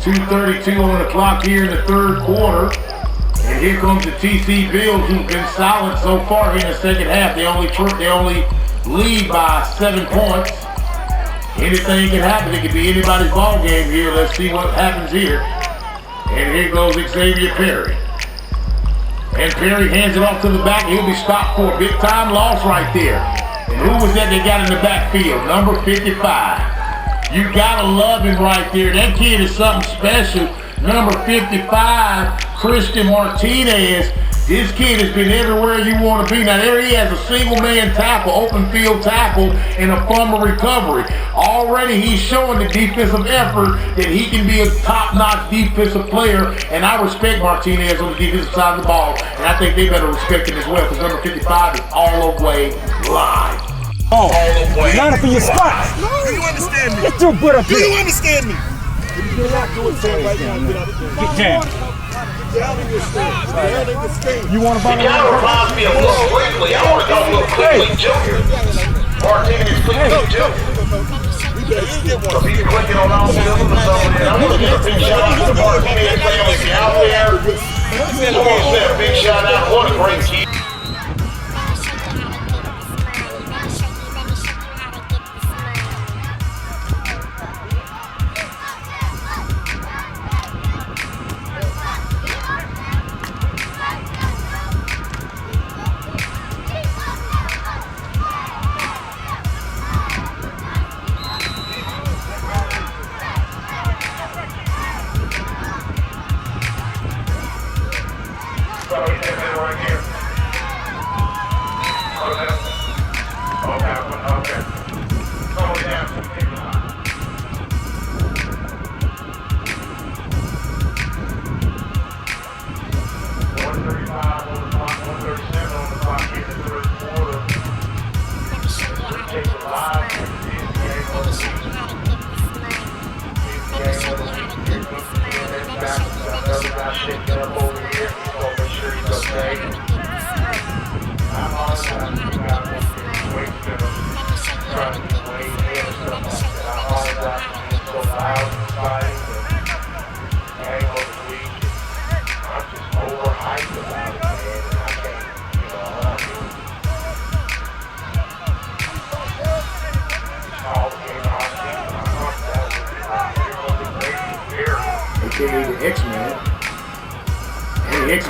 Speaker 5: 2:32 on the clock here in the third quarter. And here comes the TC Bills, who've been solid so far in the second half. They only lead by 7 points. Anything can happen. It could be anybody's ball game here. Let's see what happens here. And here goes Xavier Perry. And Perry hands it off to the back. He'll be stopped for a big time loss right there. And who was that they got in the backfield? Number 55. You gotta love him right there. That kid is something special. Number 55, Christian Martinez. This kid has been everywhere you want to be. Now there he has a single man tackle, open field tackle, and a fumble recovery. Already he's showing the defensive effort that he can be a top-notch defensive player, and I respect Martinez on the defensive side of the ball, and I think they better respect him as well, because number 55 is all the way live.
Speaker 1: Oh, line up in your spots.
Speaker 10: Do you understand me?
Speaker 1: Get your butt up here.
Speaker 10: Do you understand me?
Speaker 1: Get down. You want to buy
Speaker 11: it? It kind of reminds me of Will Quigley. I want to go Will Quigley Jr. Martinez Quigley Jr. So he's clicking on all cylinders over there. I'm going to give a big shout out to the Martinez family out there. I'm going to say a big shout out. What a great kid.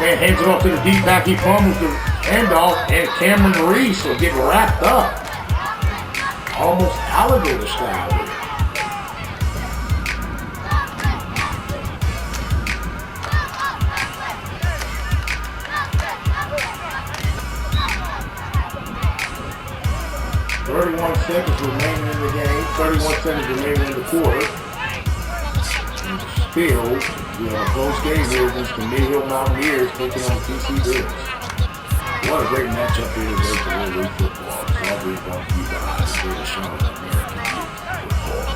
Speaker 5: Hands it off to the deep back. He fumbles the handoff, and Cameron Reese will get wrapped up. Almost alligator style here. Seconds remaining in the game. 31 seconds remaining in the quarter. Still, we have a close game here against the Mid-Hill Mountaineers taking on TC Bills. What a great matchup here today for Little League football. It's all being brought to you by Greater Charlotte American Youth Football.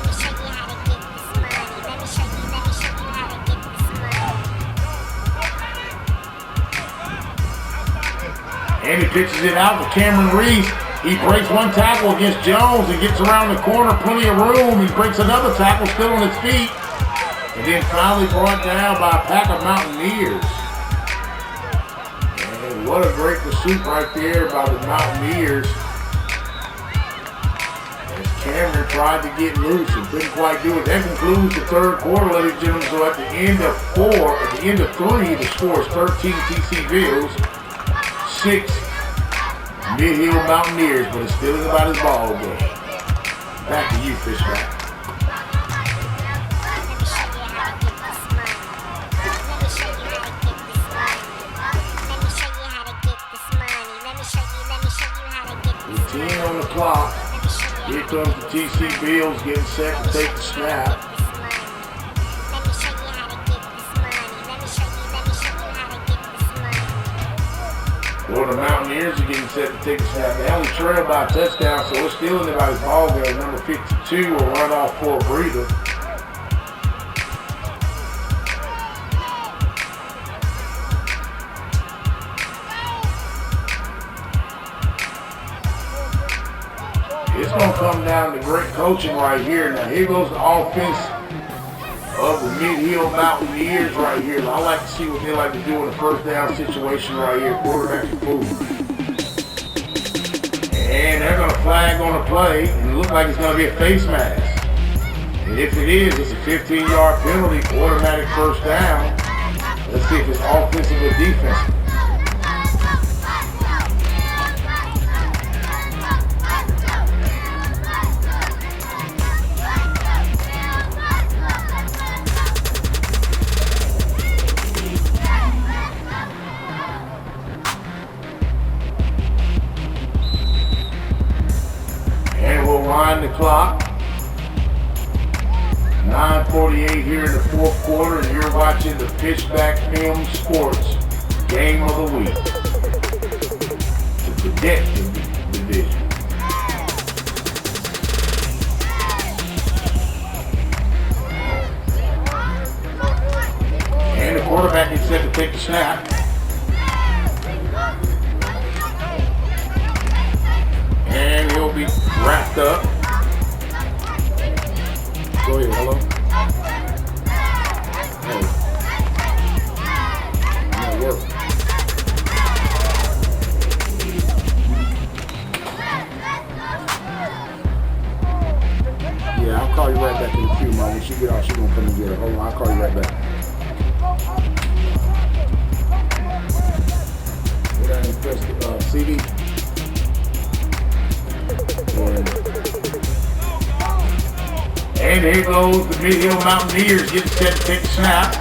Speaker 5: And he pitches it out to Cameron Reese. He breaks one tackle against Jones and gets around the corner, plenty of room, and breaks another tackle, still on his feet. And then finally brought down by a pack of Mountaineers. And what a great pursuit right there by the Mountaineers. As Cameron tried to get loose and couldn't quite do it. That concludes the third quarter, ladies and gentlemen. So at the end of three, the score is 13 TC Bills, 6 Mid-Hill Mountaineers, but it's still about his ball game. Back to you, Fishback. With 10 on the clock, here comes the TC Bills getting set to take the snap. Well, the Mountaineers are getting set to take a snap. They only trail by a touchdown, so it's still in anybody's ball game. Number 52 will run off for a breather. It's going to come come down to great coaching right here. Now here goes the offense of the Mid-Hill Mountaineers right here. I like to see what they like to do in the first down situation right here. Quarterback move. And they're going to flag on the play, and it looks like it's going to be a face mask. And if it is, it's a 15-yard penalty, automatic first down. Let's see if it's offensive or defensive. The clock. 9:48 here in the fourth quarter, and you're watching the Pitchback Film Sports Game of the Week. The Cadet division. And the quarterback is set to take the snap. And he'll be wrapped up. Go ahead, hello. Hey. I'm at work. Yeah, I'll call you right back in a few, Mom. When she get off, she's gonna come and get her. Hold on, I'll call you right back. Go down and press the CD. And here goes the Mid-Hill Mountaineers getting set to take the snap.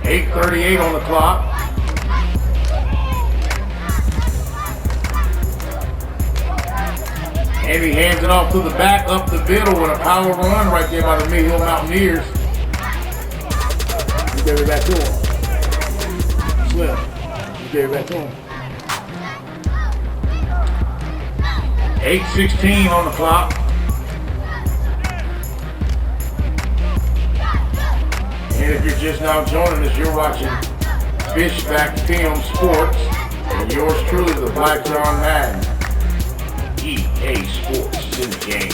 Speaker 5: .38 on the clock. And he hands it off to the back, up the middle with a power run right there by the Mid-Hill Mountaineers. He gave it back to him. Slim. He gave it back to him. 8:16 on the clock. And if you're just now joining us, you're watching Fishback Film Sports. And yours truly, the Black John Madden. EA Sports is in the game.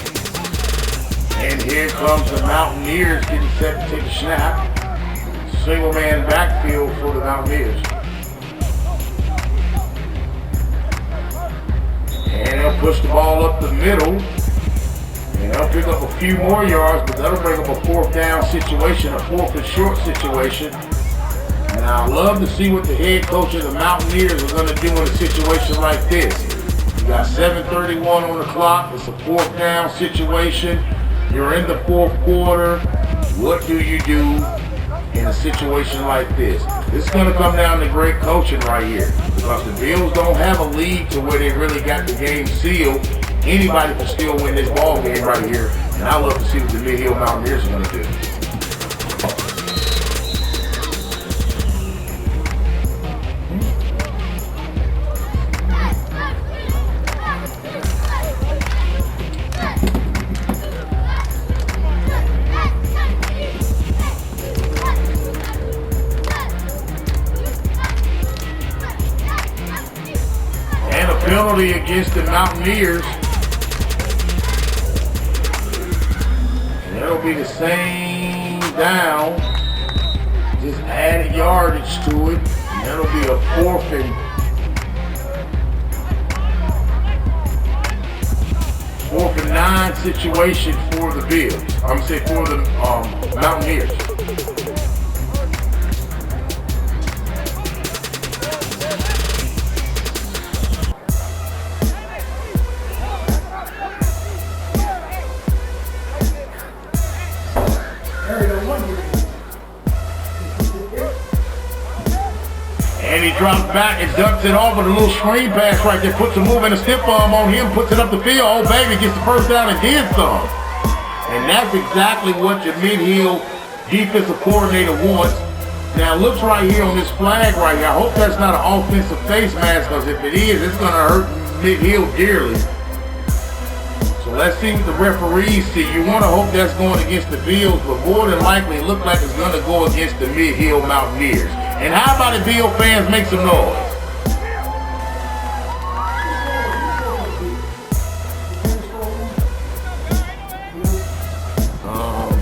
Speaker 5: And here comes the Mountaineers getting set to take a snap. Single man backfield for the Mountaineers. And they'll push the ball up the middle. And they'll pick up a few more yards, but that'll bring up a fourth down situation, a fourth and short situation. Now I love to see what the head coach of the Mountaineers are going to do in a situation like this. You got 7:31 on the clock. It's a fourth down situation. You're in the fourth quarter. What do you do in a situation like this? This is going to come down to great coaching right here, because the Bills don't have a lead to where they really got the game sealed. Anybody can still win this ball game right here, and I love to see what the Mid-Hill Mountaineers are going to do. And a penalty against the Mountaineers. That'll be the same down, just added yardage to it, and that'll be a fourth and 9 situation for the Bills. I'm gonna say for the Mountaineers. And he drops back and ducks it off with a little screen pass right there. Puts a move and a stiff arm on him, puts it up the field. Oh, baby, gets the first down and then some. And that's exactly what your Mid-Hill defensive coordinator wants. Now, looks right here on this flag right here. I hope that's not an offensive face mask, because if it is, it's going to hurt Mid-Hill dearly. So let's see what the referees see. You want to hope that's going against the Bills, but more than likely it looks like it's going to go against the Mid-Hill Mountaineers. And how about the Bill fans make some noise?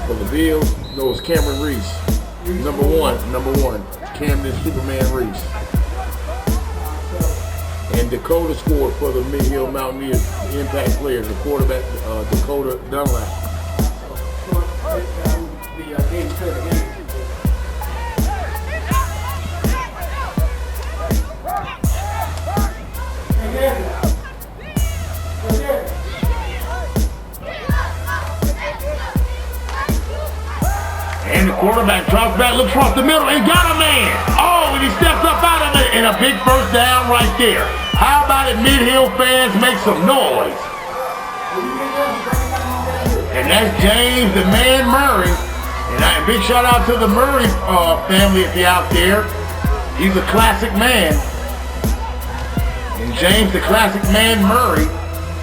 Speaker 5: For the Bills, no, it's Cameron Reese. Number one. Camden Superman Reese. And Dakota scored for the Mid-Hill Mountaineers, the impact players, the quarterback, Dakota Dunlap. And the quarterback drops back, looks across the middle, and got a man. Oh, and he steps up out of it, and a big first down right there. How about it, Mid-Hill fans, make some noise? And that's James the Man Murray. And a big shout out to the Murray family if you're out there. He's a classic man. And James the Classic Man Murray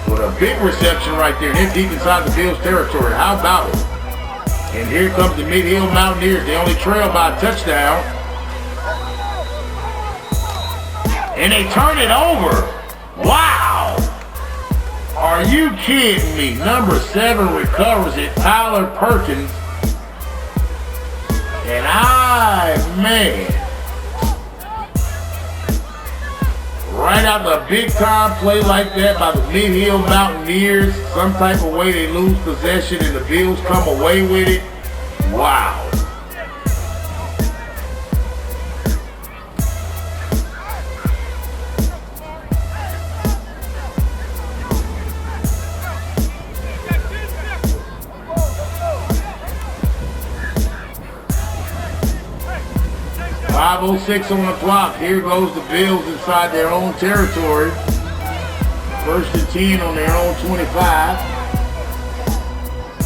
Speaker 5: with a big reception right there. And it's deep inside the Bills territory. How about it? And here comes the Mid-Hill Mountaineers. They only trail by a touchdown. And they turn it over. Wow. Are you kidding me? Number 7 recovers it. Tyler Perkins. And man. Right out the big time play like that by the Mid-Hill Mountaineers. Some type of way they lose possession and the Bills come away with it. Wow. .506 on the clock. Here goes the Bills inside their own territory. 1st and 10 on their own 25.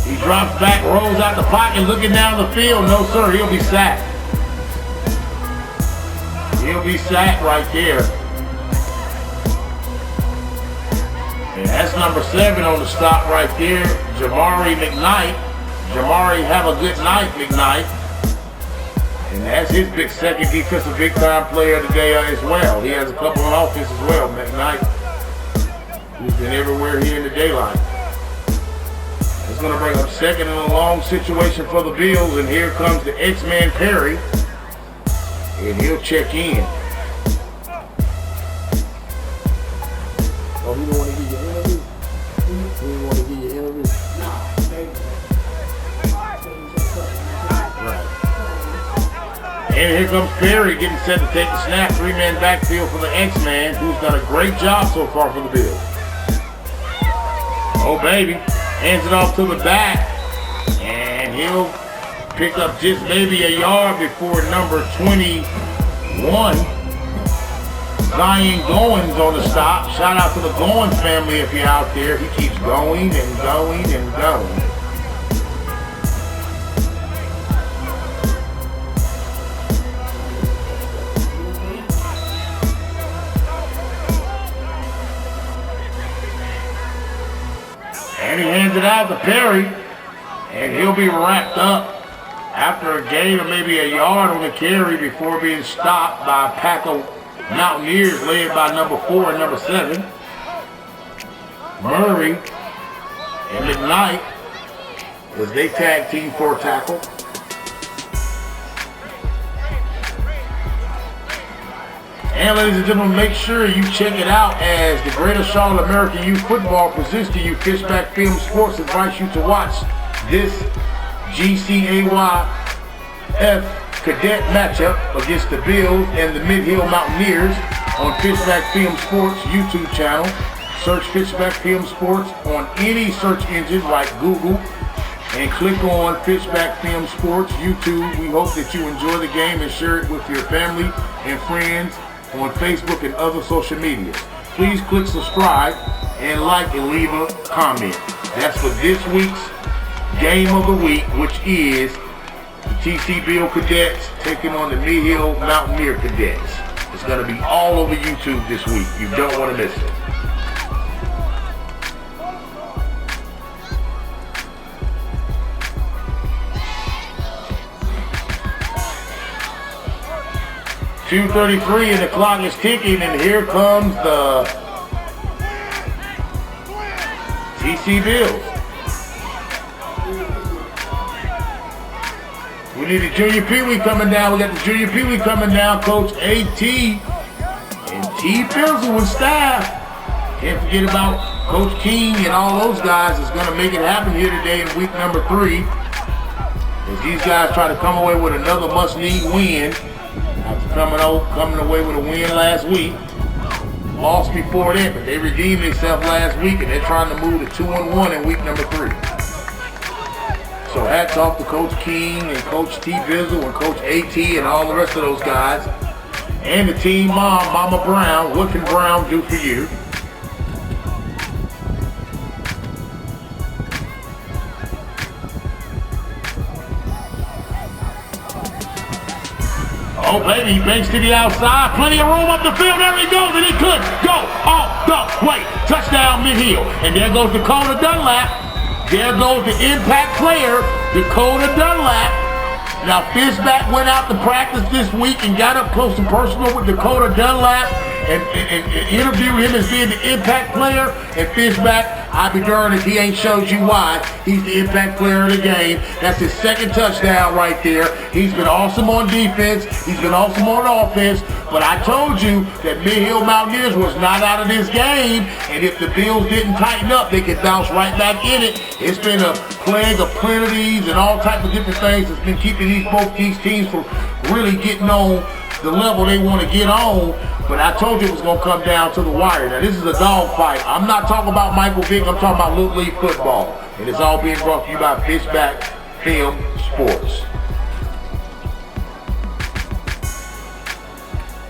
Speaker 5: He drops back, rolls out the pocket, looking down the field. No, sir, he'll be sacked. He'll be sacked right there. And that's number 7 on the stop right there, Jamari McKnight. Jamari, have a good night, McKnight. And that's his second defensive big-time player of the day as well. He has a couple on offense as well, McKnight, who's been everywhere here in the daylight. It's going to bring up 2nd and a long situation for the Bills, and here comes the X-Man Perry, and he'll check in. Oh, he don't want to give you an interview? He didn't want to give you an interview? And here comes Perry getting set to take the snap. 3-man backfield for the X-Man, who's done a great job so far for the Bills. Oh, baby. Hands it off to the back. And he'll pick up just maybe a yard before number 21. Zion Goins on the stop. Shout out to the Goins family if you're out there. He keeps going and going and going. And he hands it out to Perry, and he'll be wrapped up after a gain of maybe a yard on the carry before being stopped by a pack of Mountaineers led by number 4 and number 7. Murray and McKnight as they tag team for a tackle. And ladies and gentlemen, make sure you check it out as the Greater Charlotte American Youth Football presents to you Fishback Film Sports invites you to watch this GCAYF Cadet matchup against the Bills and the Mid-Hill Mountaineers on Fishback Film Sports YouTube channel. Search Fishback Film Sports on any search engine like Google and click on Fishback Film Sports YouTube. We hope that you enjoy the game and share it with your family and friends on Facebook and other social media. Please click subscribe and like and leave a comment. That's for this week's game of the week, which is the TC Bill Cadets taking on the Mid-Hill Mountaineer Cadets. It's going to be all over YouTube this week. You don't want to miss it. 2:33 and the clock is ticking, and here comes the TC Bills. We need the Junior Pee Wee coming down. We got the Junior Pee Wee coming down. Coach A.T. and T. Fizzle with staff. Can't forget about Coach King and all those guys is going to make it happen here today in week number 3. As these guys try to come away with another must-need win after coming away with a win last week. Lost before that, but they redeemed themselves last week, and they're trying to move to 2-1 in week number 3. So hats off to Coach King and Coach T. Bizzle and Coach A.T. and all the rest of those guys. And the team mom, Mama Brown. What can Brown do for you? Oh, baby, he banks to the outside. Plenty of room up the field. There he goes, and he could go off the way. Touchdown mid-hill. And there goes Dakota Dunlap. There goes the impact player, Dakota Dunlap. Now, Fishback went out to practice this week and got up close and personal with Dakota Dunlap and interviewed him as being the impact player. And Fishback, I'll be darned if he ain't showed you why. He's the impact player of the game. That's his second touchdown right there. He's been awesome on defense. He's been awesome on offense. But I told you that Mid-Hill Mountaineers was not out of this game. And if the Bills didn't tighten up, they could bounce right back in it. It's been a plague of penalties and all types of different things that's been keeping both these teams from really getting on the level they want to get on. But I told you it was going to come down to the wire. Now, this is a dog fight. I'm not talking about Michael Vick. I'm talking about Little League football. And it's all being brought to you by Fishback Film Sports.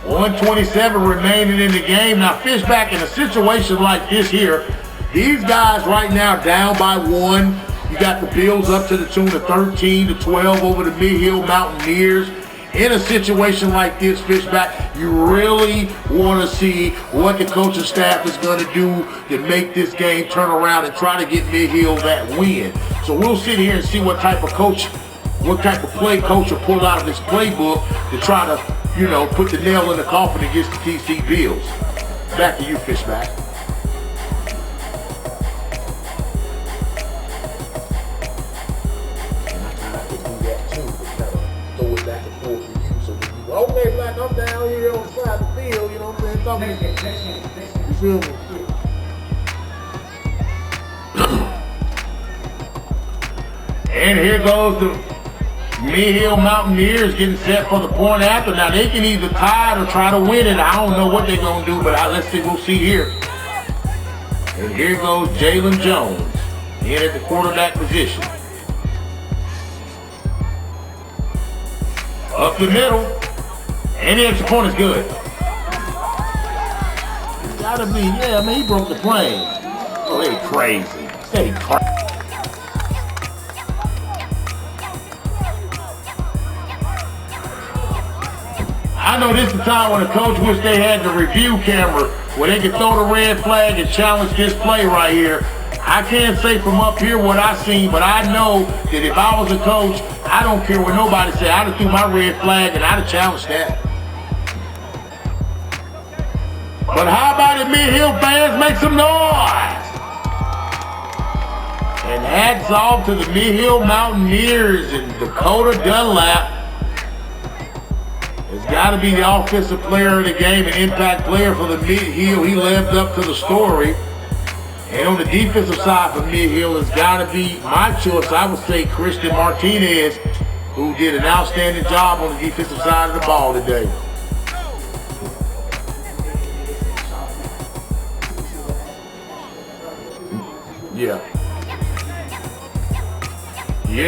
Speaker 5: 1:27 remaining in the game. Now, Fishback, in a situation like this here, these guys right now down by 1. You got the Bills up to the tune of 13-12 over the Mid-Hill Mountaineers. In a situation like this, Fishback, you really want to see what the coaching staff is going to do to make this game turn around and try to get Mid-Hill that win. So we'll sit here and see what type of play coach will pull out of this playbook to try to, put the nail in the coffin against the TC Bills. Back to you, Fishback. Okay, Black, I'm down here on the side of the field, you know what I'm saying? You feel me? And here goes the Mid-Hill Mountaineers getting set for the point after. Now, they can either tie it or try to win it. I don't know what they're going to do, but we'll see here. And here goes Jalen Jones in at the quarterback position. Up the middle. And the extra point is good. It's gotta be, he broke the plane. Oh, they crazy. I know this is the time when the coach wish they had the review camera where they could throw the red flag and challenge this play right here. I can't say from up here what I seen, but I know that if I was a coach, I don't care what nobody said. I'd have threw my red flag and I'd have challenged that. But how about the Mid-Hill fans? Make some noise! And hats off to the Mid-Hill Mountaineers and Dakota Dunlap. It's got to be the offensive player of the game, an impact player for the Mid-Hill. He lived up to the story. And on the defensive side for Mid-Hill, it's got to be my choice. I would say Christian Martinez, who did an outstanding job on the defensive side of the ball today. Yeah,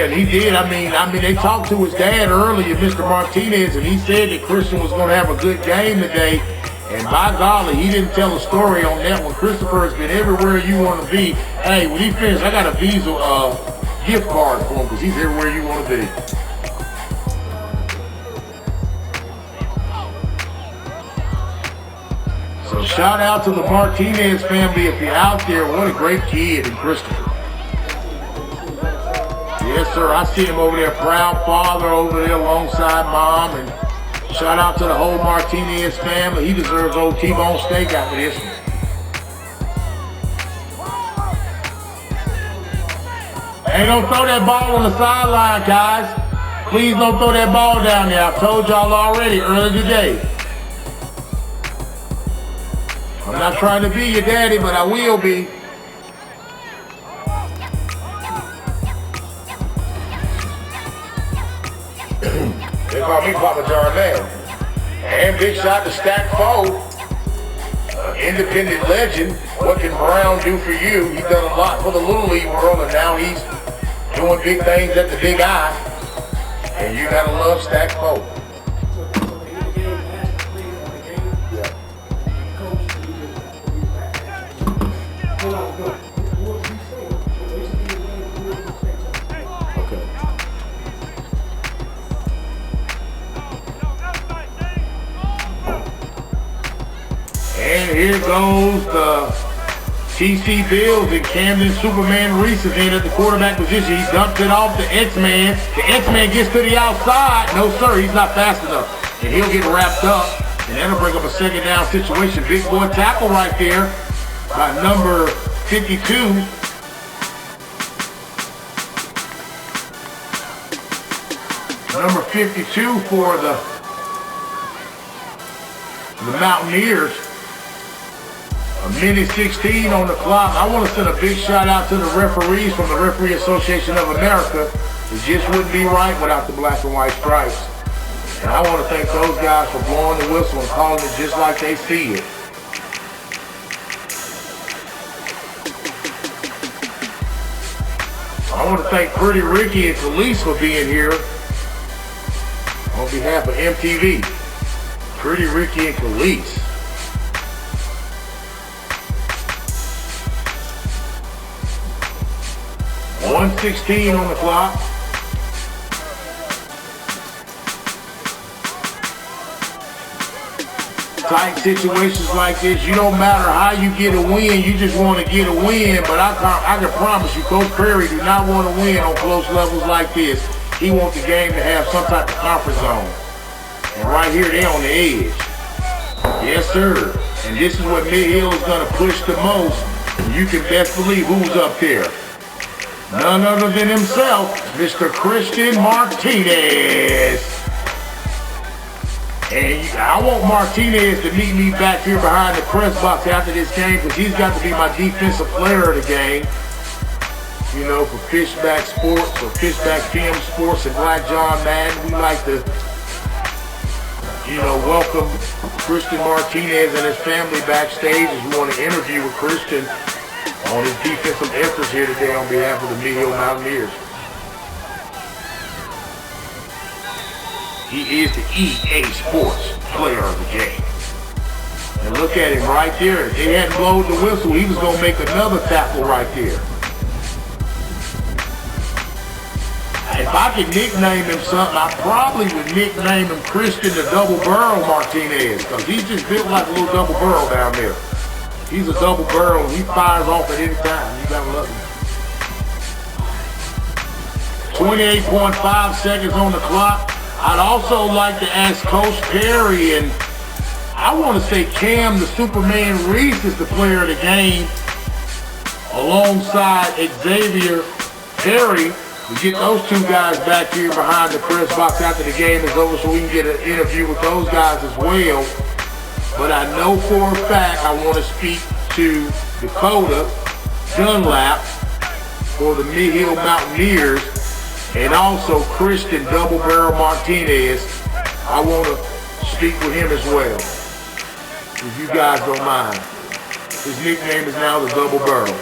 Speaker 5: and he did. I mean, they talked to his dad earlier, Mr. Martinez, and he said that Christian was going to have a good game today. And by golly, he didn't tell a story on that one. Christopher has been everywhere you want to be. Hey, when he finished, I got a Visa gift card for him because he's everywhere you want to be. So shout out to the Martinez family if you're out there. What a great kid in Christopher. Yes, sir. I see him over there, proud father over there alongside mom. And Shout out to the whole Martinez family. He deserves old T-bone steak after this one. Hey, don't throw that ball on the sideline, guys. Please don't throw that ball down there. I told y'all already earlier today. I'm not trying to be your daddy, but I will be. They call me Papa John now. And big shot to Stack Foe. Independent legend. What can Brown do for you? He's done a lot for the Little League world, and now he's doing big things at the Big I. And you gotta love Stack Foe. And here goes the TC Bills and Camden Superman Reese is in at the quarterback position. He dumps it off to X-Man. The X-Man gets to the outside. No, sir, he's not fast enough. And he'll get wrapped up. And that'll bring up a second down situation. Big boy tackle right there by number 52. Number 52 for the Mountaineers. A minute 16 on the clock. I want to send a big shout out to the referees from the Referee Association of America. It just wouldn't be right without the black and white stripes. And I want to thank those guys for blowing the whistle and calling it just like they see it. I want to thank Pretty Ricky and Khalees for being here on behalf of MTV. Pretty Ricky and Khalees. 1:16 on the clock. Tight situations like this, you don't matter how you get a win, you just want to get a win. But I can promise you, Coach Perry do not want to win on close levels like this. He wants the game to have some type of comfort zone. And right here, they're on the edge. Yes, sir. And this is what Mid-Hill is going to push the most. And you can best believe who's up there. None other than himself, Mr. Christian Martinez. And I want Martinez to meet me back here behind the press box after this game because he's got to be my defensive player of the game. You know, for Fishback Sports or Fishback PM Sports and Black John Madden, we like to, you know, welcome Christian Martinez and his family backstage as we want to interview with Christian on his defensive efforts here today on behalf of the Mid-Hill Mountaineers. He is the EA Sports player of the game. And look at him right there. If they hadn't blown the whistle, he was going to make another tackle right there. If I could nickname him something, I probably would nickname him Christian the Double Barrel Martinez because he's just built like a little double barrel down there. He's a double barrel and he fires off at any time. You gotta love him. 28.5 seconds on the clock. I'd also like to ask Coach Perry, and I want to say Cam the Superman Reese is the player of the game alongside Xavier Perry. We get those two guys back here behind the press box after the game is over so we can get an interview with those guys as well. But I know for a fact I want to speak to Dakota Dunlap for the Mid-Hill Mountaineers and also Christian Double Barrel Martinez. I want to speak with him as well, if you guys don't mind. His nickname is now the Double Barrel.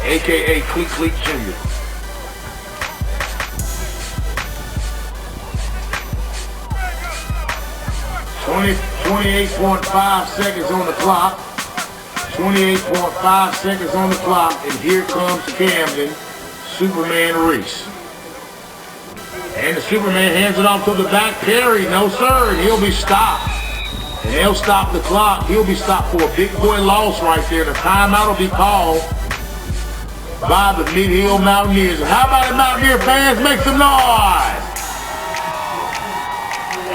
Speaker 5: AKA Cleek Cleek Jr. $28.5 seconds on the clock. 28.5 seconds on the clock, and here comes Camden Superman Reese. And the Superman hands it off to the back. Perry, no sir, and he'll be stopped. And they'll stop the clock. He'll be stopped for a big boy loss right there. The timeout will be called by the Mid-Hill Mountaineers. And how about the Mountaineer fans? Make some noise.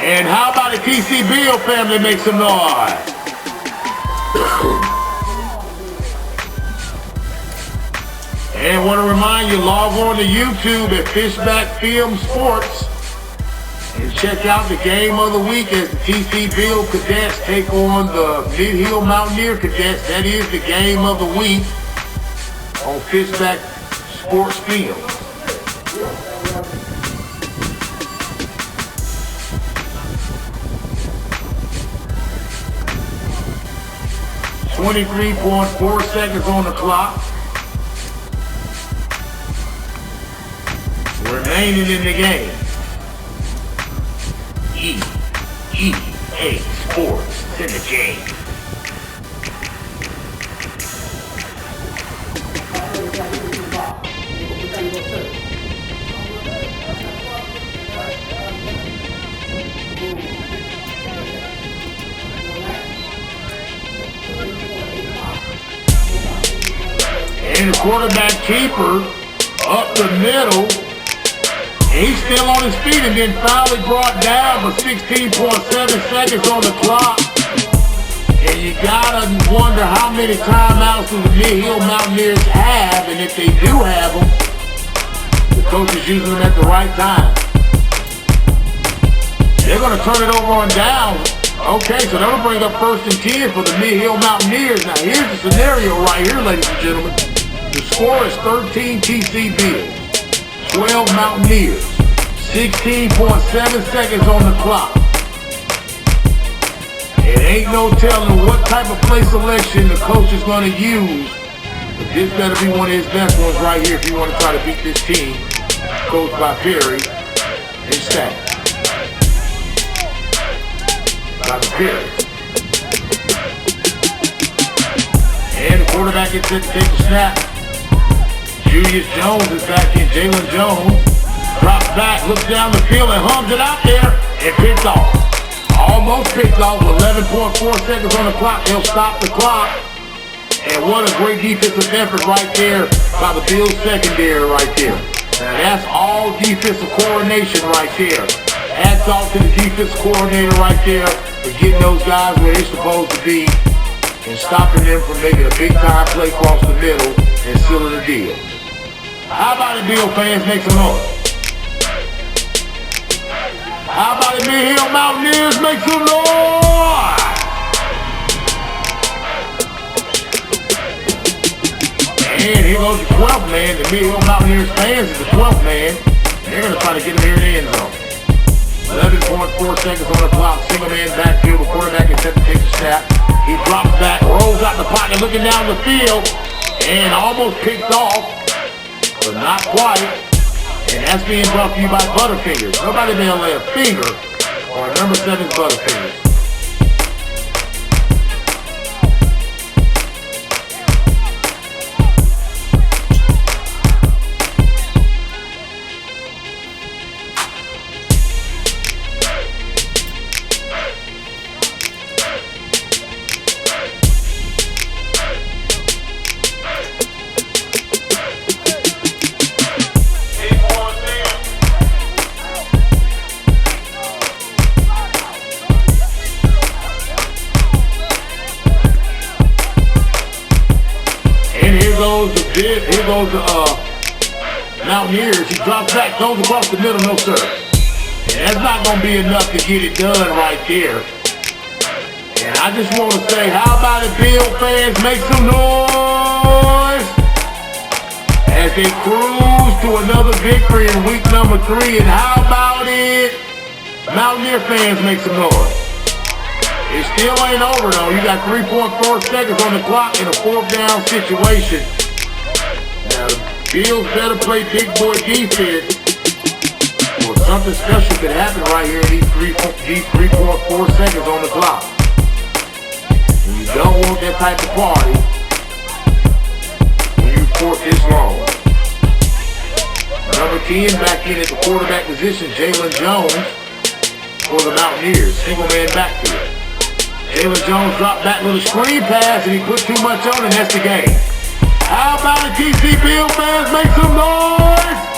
Speaker 5: And how about the TC Bill family? Make some noise. And want to remind you, log on to YouTube at Fishback Film Sports and check out the game of the week as the TC Bill Cadets take on the Mid-Hill Mountaineer Cadets. That is the game of the week on Fishback Sports Film. .4 seconds on the clock. Remaining in the game. GCAYF Sports in the game. And the quarterback keeper up the middle. He's still on his feet and then finally brought down with 16.7 seconds on the clock. And you gotta wonder how many timeouts do the Mid-Hill Mountaineers have, and if they do have them, the coach is using them at the right time. They're gonna turn it over on down. Okay, so that'll bring up 1st and 10 for the Mid-Hill Mountaineers. Now here's the scenario right here, ladies and gentlemen. The score is 13 TC Bills. 12 Mountaineers, 16.7 seconds on the clock. It ain't no telling what type of play selection the coach is going to use, but this better be one of his best ones right here if you want to try to beat this team, coached by Perry and Stack. Dr. Perry. And the quarterback gets set to take the snap. Julius Jones is back in. Jalen Jones drops back, looks down the field and hums it out there and picked off. Almost picked off with 11.4 seconds on the clock. They'll stop the clock. And what a great defensive effort right there by the Bills secondary right there. Now that's all defensive coordination right there. Hats off to the defensive coordinator right there for getting those guys where they're supposed to be and stopping them from making a big time play across the middle and sealing the deal. How about the Bill fans? Make some noise. How about the Mid-Hill Mountaineers? Make some noise. And here goes the 12th man. The Mid-Hill Mountaineers fans is the 12th man. They're going to try to get him here in the end zone. 11.4 seconds on the clock. Single man backfield. The quarterback is set to take the snap. He drops back, rolls out the pocket, looking down the field, and almost picked off. But not quite. And that's being brought to you by Butterfingers. Nobody may lay a finger on number 7 Butterfingers. Here goes the Mountaineers. He drops back, goes across the middle, no sir. And that's not going to be enough to get it done right there. And I just want to say, how about it, Bill fans? Make some noise as they cruise to another victory in week number 3. And how about it, Mountaineer fans? Make some noise. It still ain't over though. You got 3.4 seconds on the clock in a 4th down situation. Now, Bills better play big boy defense or something special could happen right here in these 3.4 seconds on the clock. And you don't want that type of party when you court this long. Number 10 back in at the quarterback position, Jalen Jones for the Mountaineers. Single man backfield. Taylor Jones dropped back with a screen pass, and he put too much on, and that's the game. How about it, GC Bill fans? Make some noise!